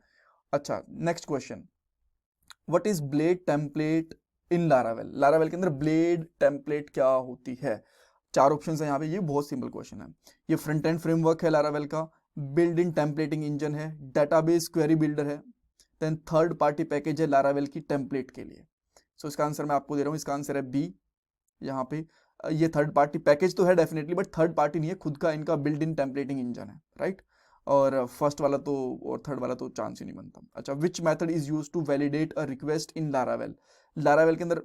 अच्छा, next question, what is blade template in Laravel? Laravel के अंदर ब्लेड टेम्पलेट क्या होती है? 4 ऑप्शन है यहाँ पे, ये बहुत सिंपल क्वेश्चन है। ये फ्रंट एंड फ्रेमवर्क है लारावेल का, बिल्ड इन टेम्पलेटिंग इंजन है, डेटाबेस क्वेरी बिल्डर है, देन थर्ड पार्टी पैकेज है लारावेल की टेम्पलेट के लिए। सो इसका आंसर मैं आपको दे रहा हूँ, इसका आंसर है बी। यहाँ पे ये थर्ड पार्टी पैकेज तो है डेफिनेटली, बट थर्ड पार्टी नहीं है, खुद का इनका बिल्ड इन टेम्पलेटिंग इंजन है, राइट। और फर्स्ट वाला तो और थर्ड वाला तो चांस ही नहीं बनता। अच्छा, which method is use to validate a request in Laravel? Laravel के अंदर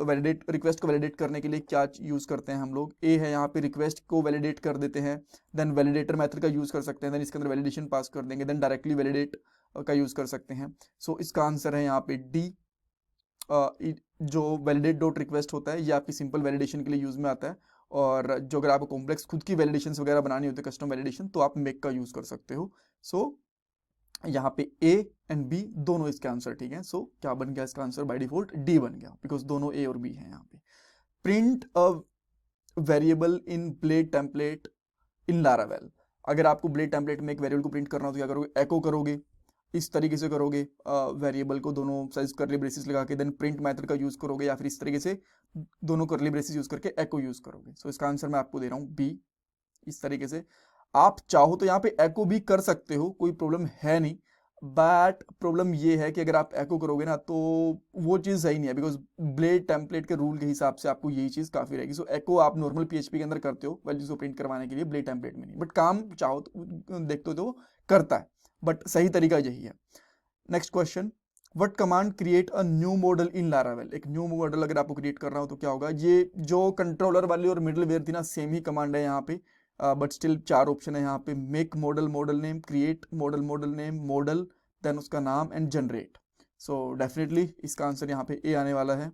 वैलिडेट रिक्वेस्ट को वैलिडेट करने के लिए क्या यूज करते हैं हम लोग? ए है यहाँ पे रिक्वेस्ट को वैलिडेट कर देते हैं, देन वैलिडेटर मेथड का यूज कर सकते हैं, देन इसके अंदर वैलिडेशन पास कर देंगे, देन डायरेक्टली वैलिडेट का यूज कर सकते हैं। सो इसका आंसर है यहाँ पे डी। जो वैलिडेट डॉट रिक्वेस्ट होता है ये आपकी सिंपल वैलिडेशन के लिए यूज में आता है, और जो अगर आपको कॉम्प्लेक्स खुद की वैलिडेशन वगैरह बनानी होती है, कस्टम वैलिडेशन, तो आप मेक का यूज कर सकते हो। सो यहाँ पे ए एंड बी दोनों इसके आंसर ठीक है। सो क्या बन गया इसका आंसर? बाय डिफॉल्ट डी बन गया, बिकॉज दोनों ए और बी है यहाँ पे। Print a variable in Blade template in Laravel. अगर आपको ब्लेड टेम्पलेट में एक वेरिएबल को प्रिंट करना हो तो क्या करोगे? एको करोगे, इस तरीके से करोगे, वेरिएबल को दोनों साइज करली ब्रेसेस लगा के, देन प्रिंट मेथड का यूज करोगे, या फिर इस तरीके से दोनों करली ब्रेसेस यूज करके एको यूज करोगे। सो इसका आंसर मैं आपको दे रहा हूँ बी। इस तरीके से आप चाहो तो यहाँ पे एको भी कर सकते हो, कोई प्रॉब्लम है नहीं, बट प्रॉब्लम ये है कि अगर आप एको करोगे ना तो वो चीज़ सही नहीं है, बिकॉज ब्लेड टेम्पलेट के रूल के हिसाब से आपको यही चीज़ काफ़ी रहेगी। सो एको आप नॉर्मल पीएचपी के अंदर करते हो वैल्यूज को प्रिंट करवाने के लिए, ब्लेड टेम्पलेट में नहीं, बट काम चाहो तो देखते हो तो करता है, बट सही तरीका यही है। Next question, what command create a new model in Laravel? एक न्यू मॉडल अगर आपको क्रिएट करना हो तो क्या होगा? ये जो कंट्रोलर वाली और मिडलवेयर थी ना, सेम ही कमांड है यहाँ पे, बट स्टिल 4 ऑप्शन है यहाँ पे, make model, model name, create model, model name, model, then उसका नाम एंड जनरेट। सो डेफिनेटली इसका आंसर यहाँ पे ए आने वाला है,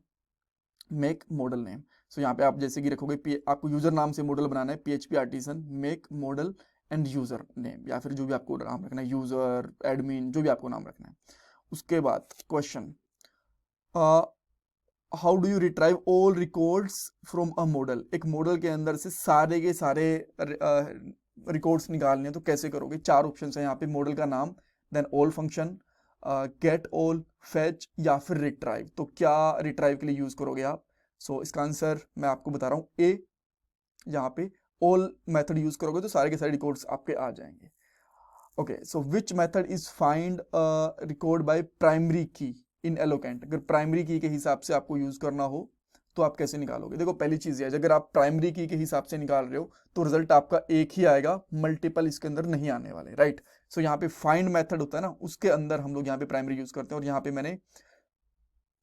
मेक मॉडल नेम। सो यहाँ पे आप जैसे कि रखोगे आपको यूजर नाम से मॉडल बनाना है, PHP artisan make model and user name, या फिर जो भी आपको नाम रखना है, यूजर एडमिन जो भी आपको नाम रखना है। उसके बाद question, how do you retrieve all records from a model. एक मॉडल के अंदर से सारे के सारे रिकॉर्ड्स निकालने हैं तो कैसे करोगे। 4 ऑप्शन है यहाँ पे, मॉडल का नाम, then all function, get all, fetch या फिर रिट्राइव। तो क्या रिट्राइव के लिए यूज करोगे आप। सो इसका आंसर मैं आपको बता रहा हूँ ए। यहाँ पे ऑल मेथड यूज करोगे तो सारे के सारे रिकॉर्ड्स आपके आ जाएंगे। Okay, so which method is find record by primary key in eloquent. अगर प्राइमरी की के हिसाब से आपको यूज करना हो तो आप कैसे निकालोगे। देखो पहली चीज है, अगर आप प्राइमरी की के हिसाब से निकाल रहे हो तो रिजल्ट आपका एक ही आएगा, मल्टीपल इसके अंदर नहीं आने वाले, राइट। सो यहाँ पे फाइंड मेथड होता है ना, उसके अंदर हम लोग यहाँ पे प्राइमरी यूज करते हैं। और यहाँ पे मैंने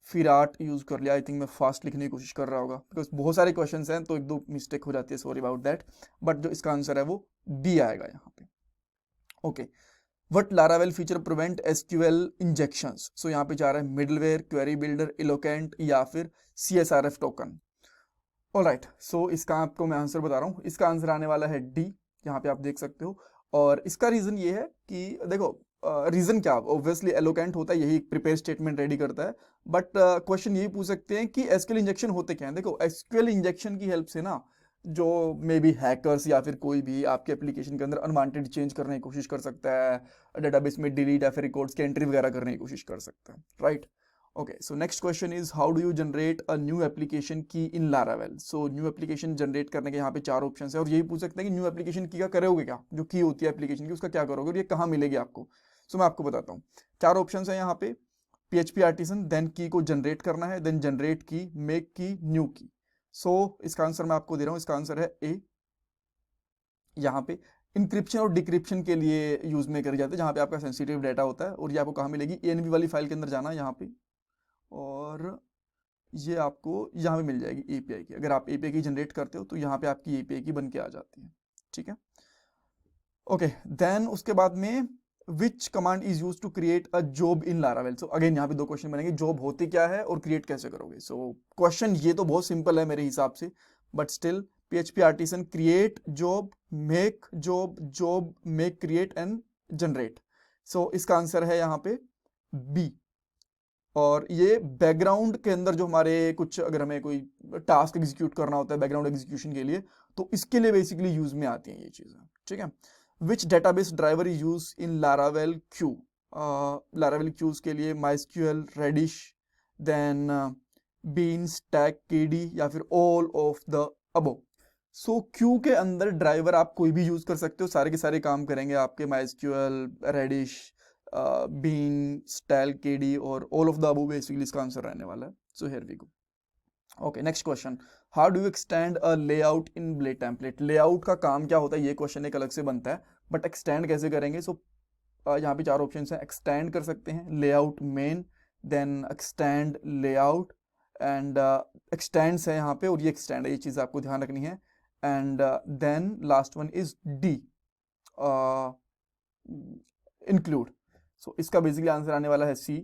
फिराट यूज कर लिया। आई थिंक मैं फास्ट लिखने की कोशिश कर रहा होगा, बिकॉज बहुत सारे क्वेश्चन हैं तो एक दो मिस्टेक हो जाती है, सॉरी अबाउट दैट। बट जो इसका आंसर है वो बी आएगा यहाँ पे। Okay, what Laravel feature prevent SQL injections. So यहाँ पे जा रहा है मिडलवेयर, क्वेरी बिल्डर, इलोकेंट या फिर CSRF टोकन। ऑलराइट, सो इसका आपको मैं आंसर बता रहा हूँ। इसका आंसर आने वाला है डी, यहाँ पे आप देख सकते हो। और इसका रीजन ये है कि देखो रीजन क्या, ऑब्वियसली एलोकेंट होता है, यही प्रिपेयर स्टेटमेंट रेडी करता है। बट क्वेश्चन यही पूछ सकते हैं कि एसक्यूएल इंजेक्शन होते क्या है। देखो एसक्यूएल इंजेक्शन की हेल्प से ना, जो मे बी हैकर्स या फिर कोई भी आपके एप्लीकेशन के अंदर अनवांटेड चेंज करने की कोशिश कर सकता है, डेटाबेस में डिलीट या फिर रिकॉर्ड्स की एंट्री वगैरह करने की कोशिश कर सकता है, right. Okay, so next question is how do you generate a new application key in Laravel. So new application generate करने के यहाँ पे 4 ऑप्शन है, और यही पूछ सकते हैं कि न्यू एप्लीकेशन की क्या करोगे, क्या जो की होती है एप्लीकेशन की उसका क्या करोगे और ये कहाँ मिलेगी आपको। सो मैं आपको बताता हूँ। 4 ऑप्शन है यहाँ पे, PHP आर्टिसन, देन की को जनरेट करना है, देन जनरेट की, मेक की, न्यू की। सो इसका आंसर मैं आपको दे रहा हूँ, इसका आंसर है ए। यहाँ पे इंक्रिप्शन और डिक्रिप्शन के लिए यूज में करे जाते हैं, जहाँ पे आपका सेंसिटिव डाटा होता है। और ये आपको कहाँ मिलेगी, ENV वाली फाइल के अंदर जाना है यहाँ पे, और ये आपको यहाँ पे मिल जाएगी API की। अगर आप API की जनरेट करते हो तो यहाँ पे आपकी API की बन के आ जाती है, ठीक है। ओके, देन उसके बाद में which command is use to create a job in Laravel. So again यहाँ पे 2 क्वेश्चन बनेंगे, जॉब होती क्या है और क्रिएट कैसे करोगे। सो क्वेश्चन ये तो बहुत सिंपल है मेरे हिसाब से, but still PHP artisan create job, make job, job make create and generate. So इसका आंसर है यहाँ पे बी। और ये बैकग्राउंड के अंदर जो हमारे कुछ, अगर हमें कोई टास्क एग्जीक्यूट करना होता है बैकग्राउंड एग्जीक्यूशन के लिए, तो इसके लिए बेसिकली यूज में आती हैं ये चीजें, ठीक है। Which database driver is use in Laravel queue. Laravel queues के लिए MySQL, Redis, then Beanstalk, KD या फिर all of the above. So queue के अंदर ड्राइवर आप कोई भी यूज कर सकते हो, सारे के सारे काम करेंगे आपके MySQL, Redis, Beanstalk, KD और all of the above basically इसका आंसर रहने वाला है। So here we go. Okay, next question, how do you extend a layout in Blade template. Layout का काम क्या होता है, ये क्वेश्चन एक अलग से बनता है, बट एक्सटेंड कैसे करेंगे। सो यहाँ पे 4 ऑप्शन है, एक्सटेंड कर सकते हैं layout main, then extend layout and extends है यहाँ पे, और ये एक्सटेंड है, ये चीज़ आपको ध्यान रखनी है। And then last one is D, include. So इसका बेसिकली आंसर आने वाला है सी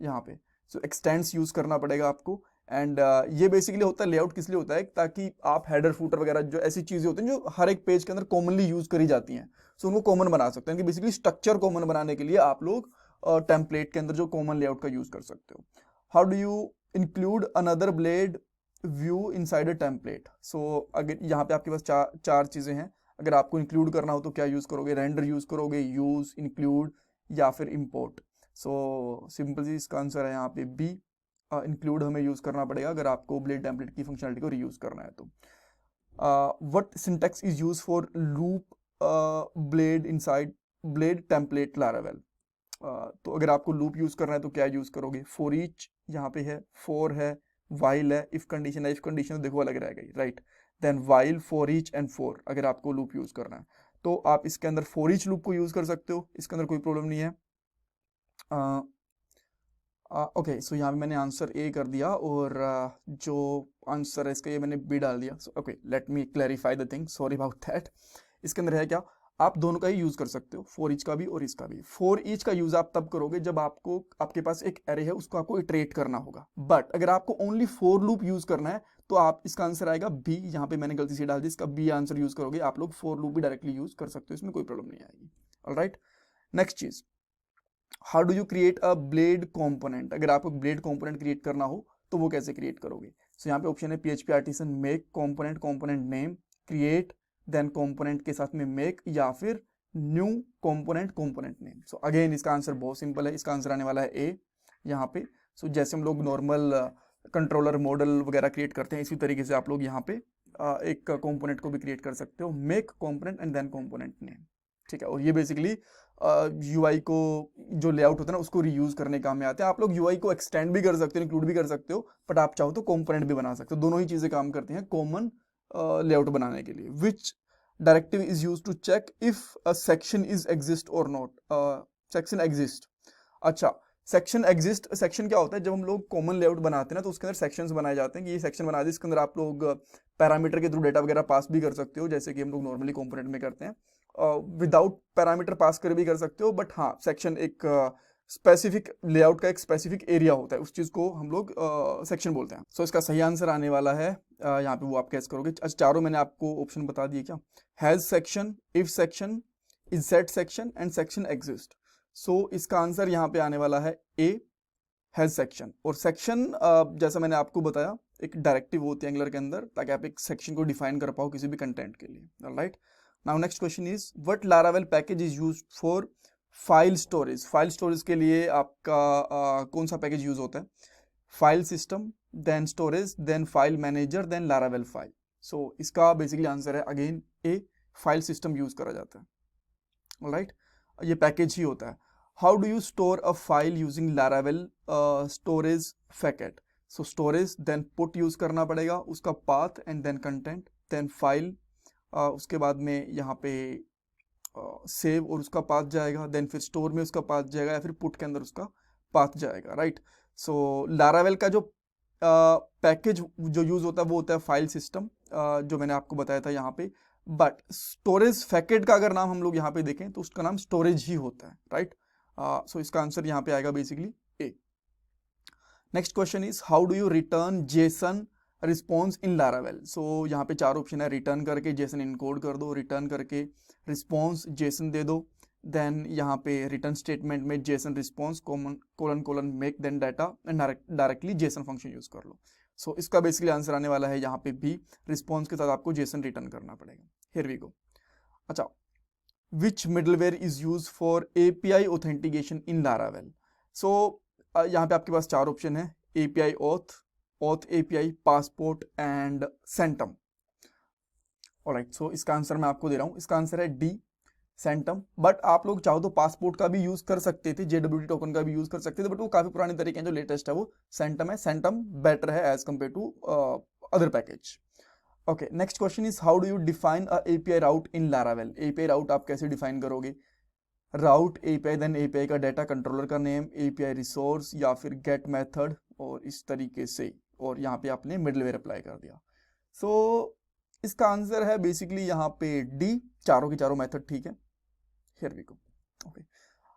यहाँ पे। सो एक्सटेंड्स यूज करना पड़ेगा आपको। एंड ये बेसिकली होता है, लेआउट किस लिए होता है, ताकि आप हेडर फूटर वगैरह जो ऐसी चीजें होती हैं जो हर एक पेज के अंदर कॉमनली यूज करी जाती हैं, सो उनको कॉमन बना सकते हैं। कि बेसिकली स्ट्रक्चर कॉमन बनाने के लिए आप लोग टेम्पलेट के अंदर जो कॉमन लेआउट का यूज कर सकते हो। How do you include another Blade view inside a template. So अगर यहाँ पे आपके पास चार चीजें हैं, अगर आपको इंक्लूड करना हो तो क्या यूज करोगे, रेंडर यूज करोगे, यूज, इंक्लूड या फिर इंपोर्ट। सो सिंपल सी इसका आंसर है यहाँ पे बी, इंक्लूड हमें यूज करना पड़ेगा अगर आपको ब्लेड टेम्पलेट की फंक्शनलिटी को रीयूज करना है तो। What syntax is use for loop blade inside blade template Laravel. तो अगर आपको लूप यूज करना है तो क्या यूज करोगे, फॉर ईच यहाँ पे है, फॉर है, वाइल है, इफ कंडीशन है, इफ कंडीशन देखो अलग रहेगा, right. Then while, for each and for, अगर आपको लूप यूज करना है तो आप इसके अंदर फॉर ईच लूप को यूज कर सकते हो, इसके अंदर कोई प्रॉब्लम नहीं है। ओके, सो यहाँ पे मैंने आंसर ए कर दिया, और जो आंसर है इसका ये मैंने बी डाल दिया। So okay, let me clarify the thing, sorry about that. इसके अंदर है क्या, आप दोनों का ही यूज कर सकते हो, फॉर ईच का भी और इसका भी। फॉर ईच का यूज आप तब करोगे जब आपको, आपके पास एक एरे है उसको आपको इटरेट करना होगा। बट अगर आपको ओनली फॉर लूप यूज करना है तो आप इसका आंसर आएगा बी। यहाँ पे मैंने गलती से डाल दी, इसका बी आंसर यूज करोगे आप लोग, फॉर लूप भी डायरेक्टली यूज कर सकते हो, इसमें कोई प्रॉब्लम नहीं आएगी। ऑलराइट, नेक्स्ट चीज, how do you create a blade component. अगर आपको ब्लेड कंपोनेंट क्रिएट करना हो तो वो कैसे क्रिएट करोगे। सो यहाँ पे ऑप्शन है PHP artisan make component, component name, create, then component के साथ में मेक, या फिर new component, component name. So again इसका आंसर बहुत सिंपल है, इसका आंसर आने वाला है ए यहाँ पे। सो जैसे हम लोग नॉर्मल कंट्रोलर मॉडल वगैरह क्रिएट करते हैं, इसी तरीके से आप लोग यहाँ पे एक कंपोनेंट को भी क्रिएट कर सकते हो, make component and then component name. ठीक है, और ये बेसिकली UI को जो लेआउट होता है ना उसको रीयूज करने काम में आते हैं। आप लोग UI को एक्सटेंड भी कर सकते हो, इंक्लूड भी कर सकते हो, बट आप चाहो तो कंपोनेंट भी बना सकते हो। दोनों ही चीजें काम करती हैं कॉमन लेआउट बनाने के लिए। Which directive is use to check if a section is exist or not. Section exist, अच्छा सेक्शन एग्जिस्ट, सेक्शन क्या होता है, जब हम लोग कॉमन लेआउट बनाते हैं ना तो उसके अंदर सेक्शंस बनाए जाते हैं कि ये सेक्शन बना दिए, इसके अंदर आप लोग पैरामीटर के थ्रू डेटा वगैरह पास भी कर सकते हो, जैसे कि हम लोग नॉर्मली कंपोनेंट में करते हैं। विदाउट पैरामीटर पास कर भी कर सकते हो, बट हाँ सेक्शन एक स्पेसिफिक लेआउट का एक स्पेसिफिक एरिया होता है, उस चीज को हम लोग सेक्शन बोलते हैं। सो इसका सही आंसर आने वाला है यहाँ पे, वो आप कैसे करोगे। अच्छा, चारों मैंने आपको ऑप्शन बता दिए क्या, has section, if section, is set section and section exist. So इसका आंसर यहाँ पे आने वाला है ए, हैज सेक्शन। और सेक्शन जैसा मैंने आपको बताया एक डायरेक्टिव होती है एंगुलर के अंदर, ताकि आप एक सेक्शन को डिफाइन कर पाओ किसी भी कंटेंट के लिए। Alright, now next question is what Laravel package is used for file storage. File storage के लिए आपका कौन सा पैकेज यूज होता है, file system, then storage, then file manager, then Laravel file. So इसका बेसिकली आंसर है again A, file system use करा जाता है। ऑलराइट, ये पैकेज ही होता है। How do you store a file using Laravel storage packet. So storage, then put use करना पड़ेगा, उसका path and then content, then file, उसके बाद में यहाँ पे सेव और उसका पाथ जाएगा, देन फिर स्टोर में उसका पाथ जाएगा, या फिर पुट के अंदर उसका पाथ जाएगा। राइट, सो लारावेल का जो पैकेज जो यूज होता है वो होता है फाइल सिस्टम, जो मैंने आपको बताया था यहाँ पे। बट स्टोरेज पैकेट का अगर नाम हम लोग यहाँ पे देखें तो उसका नाम स्टोरेज ही होता है। राइट, सो इसका आंसर यहाँ पे आएगा basically A. Next question is how do you return JSON response in Laravel. So यहाँ पे चार ऑप्शन है, रिटर्न करके जेसन इनकोड कर दो, रिटर्न करके रिस्पॉन्स जेसन दे दो, देन यहाँ पे रिटर्न स्टेटमेंट में JSON response colon colon make then data and directly JSON function use कर लो। सो इसका बेसिकली आंसर आने वाला है यहाँ पे बी, रिस्पॉन्स के साथ आपको जेसन रिटर्न करना पड़ेगा। Here we go. अच्छा, which middleware is use for API authentication in Laravel. So यहाँ पे आपके पास चार ऑप्शन है, API auth API, passport and Sanctum. Alright, so इसका आंसर मैं आपको दे रहा हूँ, इसका आंसर है डी, सेंटम। बट आप लोग चाहो तो पासपोर्ट का भी यूज कर सकते थे, JWT टोकन का भी यूज कर सकते थे, बट वो काफी पुराने तरीके हैं, जो लेटेस्ट है वो सेंटम है। सेंटम बेटर है as compare to other package. Okay, next question is how do you define a API route in Laravel. API route आप कैसे डिफाइन करोगे, राउट API, देन API का डाटा, कंट्रोलर का name, API resource, या फिर get method, और इस तरीके से, और यहाँ पे आपने मिडलवेयर अप्लाई कर दिया। सो इसका आंसर है बेसिकली यहाँ पे डी, चारों के चारों मेथड ठीक है। Here we go. Okay,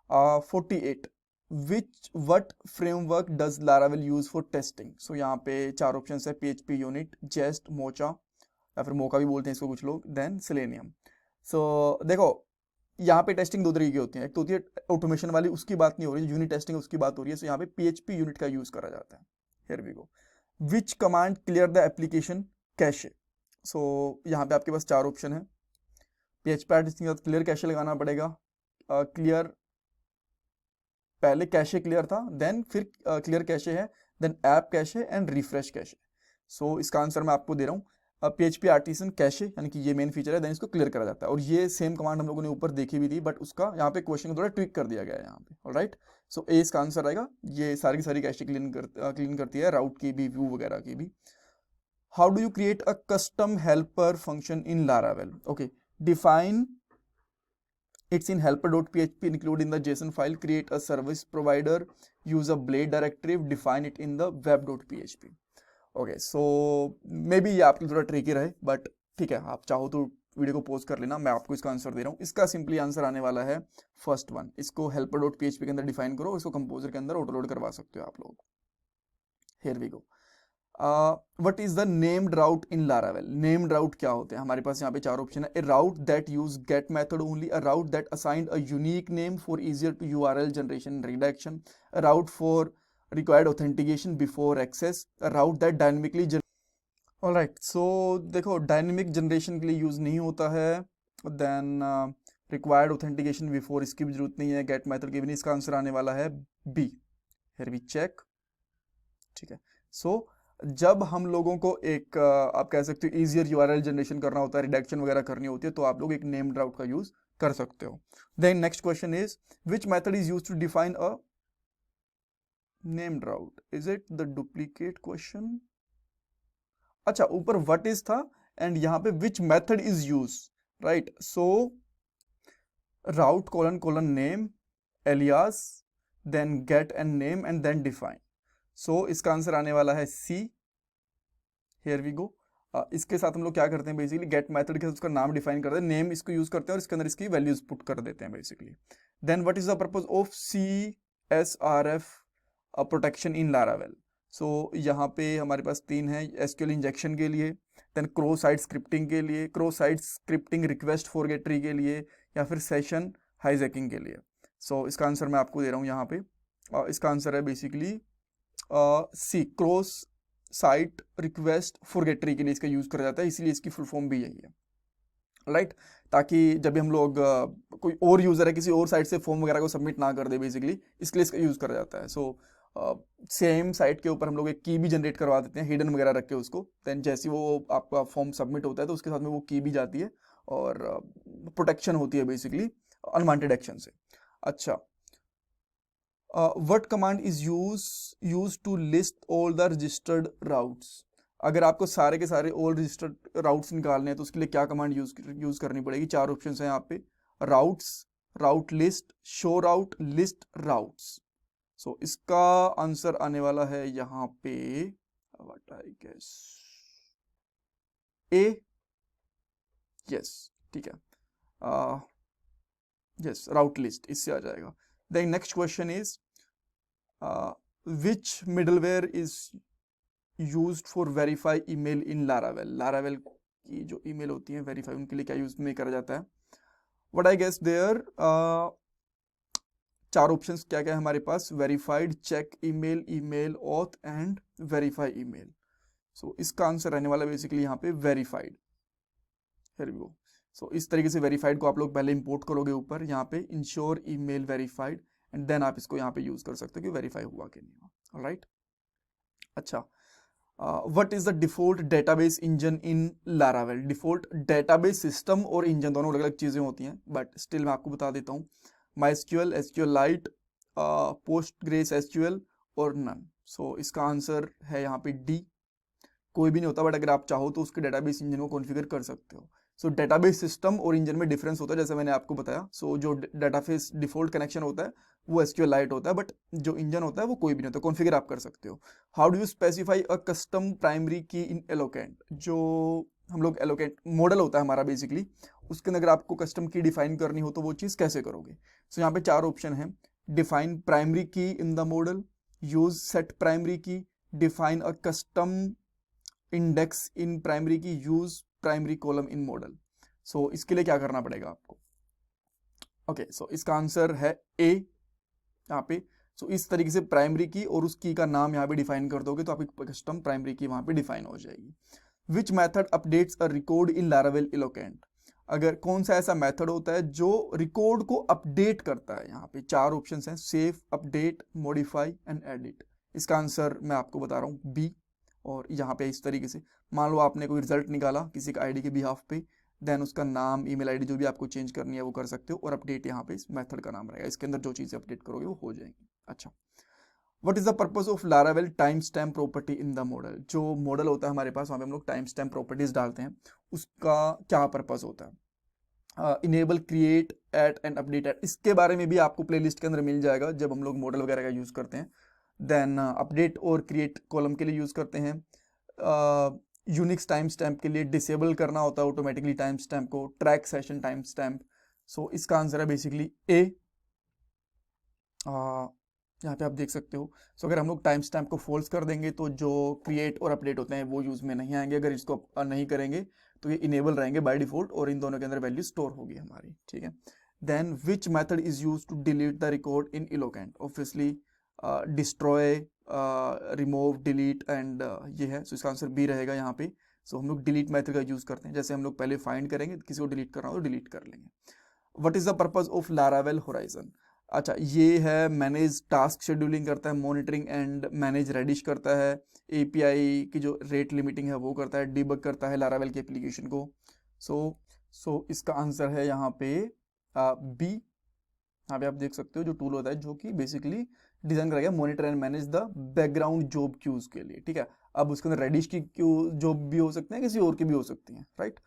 48 which what framework does Laravel use for testing. So यहाँ पे चार ऑप्शन है, PHP यूनिट, जेस्ट, मोचा, या फिर मोका भी बोलते हैं इसको कुछ लोग, देन सेलेनियम। सो देखो यहाँ पे टेस्टिंग दो तरीके की होती है, एक तो होती है ऑटोमेशन वाली, उसकी बात नहीं हो रही, यूनिट टेस्टिंग उसकी बात हो रही है। सो यहाँ पे PHP यूनिट का यूज करा जाता है। Here we go. Which command clear the application cache. So यहाँ पे आपके पास चार ऑप्शन है, PHP आर्टिस्ट के साथ क्लियर कैशे लगाना पड़ेगा, क्लियर पहले कैशे क्लियर था, देन फिर क्लियर कैशे है, then app cache and refresh cache. So इसका आंसर मैं आपको दे रहा हूँ PHP आर्टिसन कैशे, यानी कि ये मेन फीचर है, देन इसको क्लियर करा जाता है। और ये सेम कमांड हम लोगों ने ऊपर देखी भी थी, बट उसका यहाँ पे क्वेश्चन को थोड़ा ट्विक कर दिया गया है यहाँ पे। ऑलराइट, सो ए इसका आंसर आएगा, ये सारी की सारी कैशे क्लीन करती है, राउट की भी, व्यू वगैरह की भी। How do you create a custom helper function in Laravel. Okay, define it's in helper.php, include in the JSON file, create a service provider, use a blade directive, define it in the web.php। Okay, so may be ये आपके लिए थोड़ा tricky रहे, but ठीक है, आप चाहो तो वीडियो को पॉज कर लेना, मैं आपको इसका आंसर दे रहा हूँ। इसका सिंपली आंसर आने वाला है फर्स्ट वन, इसको helper.php के अंदर डिफाइन करो, इसको कंपोजर के अंदर ऑटो लोड करवा सकते हो आप लोग। Here we go. What is the named route in Laravel? Named route क्या होते हैं? हमारे पास यहाँ पे चार ऑप्शन है। A route that use get method only, a route that assigned a unique name for easier to URL generation reduction, a route for required authentication before access, a route that dynamically. Alright, so देखो dynamic generation के लिए use नहीं होता है, then required authentication before, इसकी भी जरूरत नहीं है, गेट मेथड की भी नहीं। इसका आंसर आने वाला है बी। Here we check. ठीक है, सो जब हम लोगों को एक आप कह सकते हो इजियर यूआरएल जनरेशन करना होता है, रिडक्शन वगैरह करनी होती है, तो आप लोग एक नेम्ड राउट का यूज कर सकते हो। Then next question is which method is use to define a named route? Is it the duplicate question? अच्छा, ऊपर व्हाट इज था एंड यहाँ पे which method is use, right? So route colon colon name alias, then get and name and then define. So इसका answer आने वाला है C. Here we गो। इसके साथ हम लोग क्या करते हैं, बेसिकली गेट मेथड के साथ उसका नाम डिफाइन करते हैं, नेम इसको यूज करते हैं और इसके अंदर इसकी वैल्यूज पुट कर देते हैं basically. Then what is the purpose of CSRF protection in Laravel? So यहाँ पे हमारे पास तीन है, एसक्यूएल इंजेक्शन के लिए, देन क्रो साइड स्क्रिप्टिंग के लिए, क्रो साइड स्क्रिप्टिंग रिक्वेस्ट फॉरगेटरी के लिए, या फिर सेशन हाईजैकिंग के लिए। सो इसका आंसर मैं आपको दे रहा हूँ यहाँ पे। इसका आंसर है बेसिकली सी, क्रॉस साइट रिक्वेस्ट फॉरगेटरी के लिए इसका यूज करा जाता है, इसलिए इसकी फुल फॉर्म भी यही है, राइट? ताकि जब भी हम लोग कोई और यूजर है किसी और साइट से फॉर्म वगैरह को सबमिट ना कर दे बेसिकली, इसके लिए इसका यूज करा जाता है। सो सेम साइट के ऊपर हम लोग एक की भी जनरेट करवा देते हैं, हिडन वगैरह रख के उसको, देन जैसे वो आपका फॉर्म सबमिट होता है तो उसके साथ में वो की भी जाती है और प्रोटेक्शन होती है बेसिकली अनवांटेड एक्शन से। अच्छा, what command is used to list all the registered routes? अगर आपको सारे के सारे ऑल रजिस्टर्ड राउट्स निकालने हैं तो उसके लिए क्या कमांड यूज करनी पड़ेगी? चार ऑप्शन हैं यहाँ पे, routes, route list, show route, list routes. So इसका आंसर आने वाला है यहाँ पे what I guess A. Yes, ठीक है, यस, राउट लिस्ट इससे आ जाएगा। Then next question is which middleware is used for verify email in Laravel? Laravel की जो ईमेल होती है वेरीफाई, उनके लिए क्या यूज में करा जाता है? व्हाट आई गेस देयर, चार ऑप्शंस क्या क्या है हमारे पास? Verified, check email, email auth and verify email. So इसका आंसर रहने वाला बेसिकली यहाँ पे verified. Here we go. So इस तरीके से वेरीफाइड को आप लोग पहले इंपोर्ट करोगे ऊपर यहाँ पे, ensure email verified, and then आप इसको यहाँ पे यूज कर सकते हो कि वेरीफाई हुआ कि नहीं हुआ, ऑलराइट? अच्छा, what is the default database engine in Laravel? Default database system और इंजन दोनों अलग अलग चीजें होती हैं, बट स्टिल मैं आपको बता देता हूँ। MySQL, SQLite, पोस्टग्रेस SQL और नन। सो इसका आंसर है यहाँ पे डी। कोई भी नहीं होता, बट अगर आप चाहो तो उसके डेटाबेस इंजन को कॉन्फ़िगर कर सकते हो। सो डेटाबेस सिस्टम और इंजन में डिफरेंस होता है, जैसे मैंने आपको बताया। सो जो डेटाबेस डिफॉल्ट कनेक्शन होता है वो SQLite होता है, बट जो इंजन होता है वो कोई भी नहीं होता, कॉन्फ़िगर आप कर सकते हो। How do you specify a custom primary key in eloquent? जो हम लोग एलोकेंट मॉडल होता है हमारा बेसिकली, उसके अंदर अगर आपको कस्टम की डिफाइन करनी हो तो वो चीज़ कैसे करोगे? सो यहाँ पे चार ऑप्शन है, define primary key in the model, use set primary key, define a custom index in primary key, use primary column in model. So इसके लिए क्या करना पड़ेगा आपको? ओके, सो इसका आंसर है ए यहाँ पे। सो इस तरीके से प्राइमरी की और उस की का नाम यहाँ पे डिफाइन कर दोगे तो आपकी कस्टम प्राइमरी की वहां पे डिफाइन हो जाएगी। Which method updates a record in Laravel Eloquent? अगर कौन सा ऐसा मेथड होता है जो रिकॉर्ड को अपडेट करता है? यहाँ पे चार ऑप्शंस हैं, save, update, modify and edit. इसका आंसर मैं आपको बता रहा हूँ बी। और यहाँ पे इस तरीके से मान लो आपने कोई रिजल्ट निकाला किसी का आईडी के बिहाफ पे, देन उसका नाम, ईमेल आईडी जो भी आपको चेंज करनी है वो कर सकते हो, और अपडेट यहाँ पे इस मेथड का नाम रहेगा, इसके अंदर जो चीज़ें अपडेट करोगे वो हो जाएंगी। अच्छा, what is the purpose of Laravel time stamp property in the model? जो मॉडल होता है हमारे पास वहाँ पे हम लोग टाइम स्टैम्प प्रॉपर्टीज डालते हैं, उसका क्या पर्पस होता है? Enable, create, add and update add, इसके बारे में भी आपको प्लेलिस्ट के अंदर मिल जाएगा जब हम लोग मॉडल वगैरह का यूज़ करते हैं। देन अपडेट और क्रिएट कॉलम के लिए यूज़ करते हैं। यूनिक्स टाइम स्टैम्प के लिए डिसेबल करना होता है ऑटोमेटिकली टाइम स्टैम्प को, ट्रैक सेशन टाइम स्टैम्प। सो इसका आंसर है बेसिकली ए। यहाँ पे आप देख सकते हो। सो अगर हम लोग टाइम स्टैम्प को फॉल्स कर देंगे तो जो क्रिएट और अपडेट होते हैं वो यूज में नहीं आएंगे। अगर इसको नहीं करेंगे तो ये इनेबल रहेंगे बाय डिफॉल्ट और इन दोनों के अंदर वैल्यू स्टोर होगी हमारी, ठीक है। Then which method is use to delete the record in Eloquent? Obviously destroy, remove, delete and ये है। सो इसका आंसर बी रहेगा यहाँ पे। सो हम लोग डिलीट मेथड का यूज करते हैं। जैसे हम लोग पहले फाइंड करेंगे, किसी को डिलीट करना हो तो डिलीट कर लेंगे। What is the purpose of Laravel horizon? अच्छा, ये है मैनेज टास्क शेड्यूलिंग करता है, मॉनिटरिंग एंड मैनेज रेडिश करता है, एपीआई की जो रेट लिमिटिंग है वो करता है, डिबग करता है लारावेल की एप्लीकेशन को। सो इसका आंसर है यहाँ पे बी। यहाँ पे आप देख सकते हो जो टूल होता है जो कि बेसिकली डिजाइन करेगा monitor and manage the background job queues के लिए, ठीक है। अब उसके अंदर रेडिश की क्यू जॉब भी हो सकते हैं, किसी और की भी हो सकती हैं, राइट।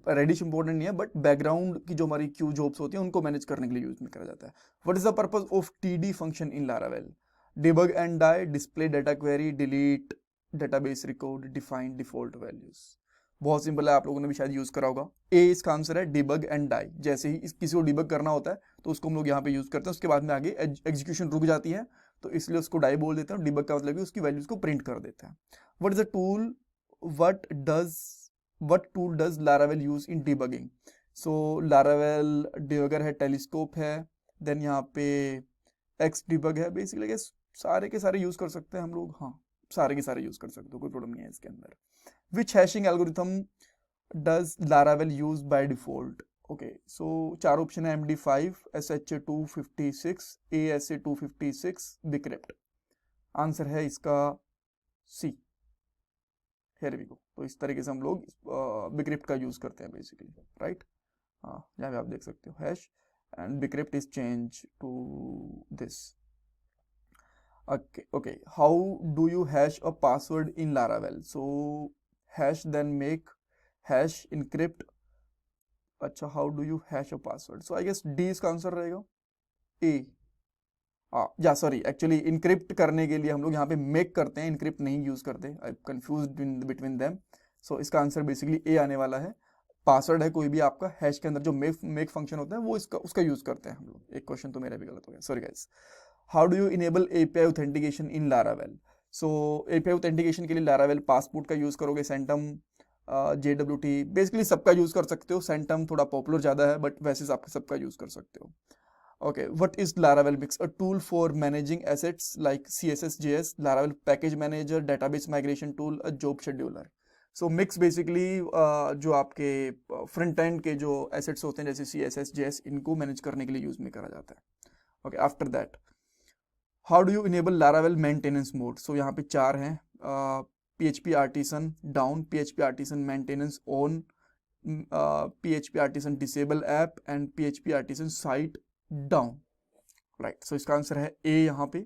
रेडिश इंपॉर्टेंट नहीं है, बट बैकग्राउंड की जो हमारी क्यू जॉब्स होती हैं उनको मैनेज करने के लिए यूज में करा जाता है। What is the purpose of DD function in Laravel? Debug and die, display data query, delete database record, define default values. बहुत सिंपल है, आप लोगों ने भी शायद यूज करा होगा। ए इसका आंसर है, डिबग एंड डाई। जैसे ही किसी को डिबग करना होता है तो उसको हम लोग यहाँ पे यूज करते हैं, उसके बाद में आगे एग्जीक्यूशन रुक जाती है तो इसलिए उसको डाई बोल देते हैं। डिबग का मतलब उसकी वैल्यूज को प्रिंट कर देते हैं। What is the tool, what tool does Laravel use in debugging? So Laravel debugger है, टेलीस्कोप है, देन यहाँ पे एक्स डिबग है। बेसिकली सारे के सारे यूज कर सकते हैं हम लोग, हाँ सारे के सारे यूज कर सकते हो, कोई प्रॉब्लम नहीं है इसके अंदर। Which hashing algorithm does Laravel use by default? Okay, so चार ऑप्शन है, MD5, SHA-256, ASA-256, bcrypt. Answer है इसका सी। हियर वी गो। तो इस तरीके से हम लोग बिक्रिप्ट का यूज करते हैं बेसिकली, राइट। हाँ, यहाँ पे आप देख सकते हो hash and bcrypt is change to this. okay, how do you hash a password in Laravel? So hash then make, hash encrypt। अच्छा, how do you hash a password? So I guess D इसका answer रहेगा। A, या sorry, actually encrypt करने के लिए हम लोग यहाँ पे मेक करते हैं, इनक्रिप्ट नहीं यूज करते। आई कंफ्यूज्ड बिटवीन देम। सो इसका आंसर बेसिकली ए आने वाला है। पासवर्ड है कोई भी आपका, हैश के अंदर जो मेक फंक्शन होता है वो उसका यूज करते हैं हम लोग। एक क्वेश्चन तो मेरा भी गलत हो गया, sorry guys. How do you enable API authentication in Laravel? So API authentication के लिए लारावेल पासपोर्ट का यूज करोगे, सेंटम, JWT, बेसिकली सबका यूज कर सकते हो। सेंटम थोड़ा पॉपुलर ज्यादा है, बट वैसे आप सबका यूज कर सकते हो। Okay, what is Laravel Mix? A tool for managing assets like CSS, JS, Laravel Package Manager, Database Migration Tool, a Job Scheduler. So Mix basically जो आपके फ्रंट एंड के जो assets होते हैं जैसे CSS, JS, इनको मैनेज करने के लिए यूज में करा जाता है। Okay, after that, how do you enable Laravel maintenance mode? So यहाँ पे चार हैं, PHP Artisan down, PHP Artisan maintenance on, PHP Artisan disable app and PHP Artisan site down, right. So इसका आंसर है ए यहाँ पे।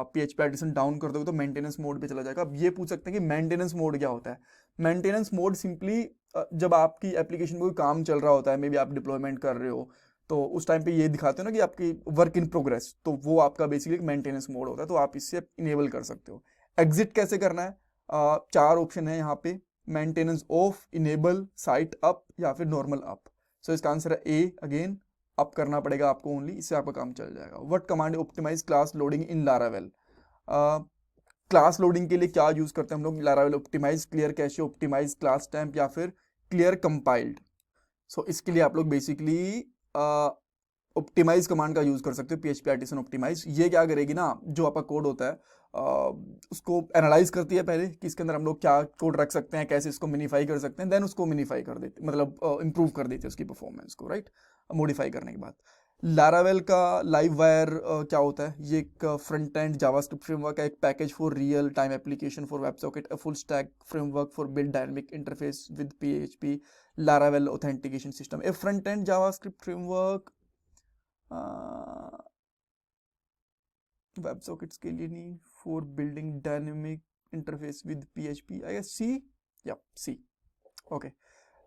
PHP आर्टिसन डाउन कर दोगे तो मेंटेनेंस मोड पे चला जाएगा। अब ये पूछ सकते हैं कि मेंटेनेंस मोड क्या होता है? मेंटेनेंस मोड सिंपली जब आपकी एप्लीकेशन में कोई काम चल रहा होता है, मे बी आप डिप्लॉयमेंट कर रहे हो, तो उस टाइम पे ये दिखाते हो ना कि आपकी वर्क इन प्रोग्रेस, तो वो आपका बेसिकली मेंटेनेंस मोड होता है, तो आप इससे इनेबल कर सकते हो। एग्जिट कैसे करना है? चार ऑप्शन है यहाँ पे, maintenance of, enable, site up या फिर नॉर्मल अप। सो इसका आंसर है ए अगेन, अप करना पड़ेगा आपको ओनली, इससे आपका काम चल जाएगा। What command optimize class loading in Laravel? Class loading के लिए क्या यूज करते हैं हम लोग Laravel? Optimize clear cache, optimize class temp या फिर क्लियर कंपाइल्ड। सो इसके लिए आप लोग बेसिकली ऑप्टिमाइज कमांड का यूज कर सकते हो, PHP आर्टिसन ऑप्टिमाइज। ये क्या करेगी ना, जो आपका कोड होता है उसको एनालाइज करती है पहले कि इसके अंदर हम लोग क्या कोड रख सकते हैं, कैसे इसको मिनीफाई कर सकते हैं, देन उसको मिनीफाई कर देते, मतलब इंप्रूव कर देते हैं उसकी परफॉर्मेंस को, राइट, मॉडिफाई करने के बाद। लारावेल का लाइव वायर क्या होता है? ये एक फ्रंट एंड जावास्क्रिप्ट फ्रेमवर्क है, एक package for real time application for websocket, a full stack framework for build dynamic interface with PHP, Laravel authentication system. A front end JavaScript framework websockets के लिए नहीं, for building dynamic interface with PHP, I guess C, या C. Okay,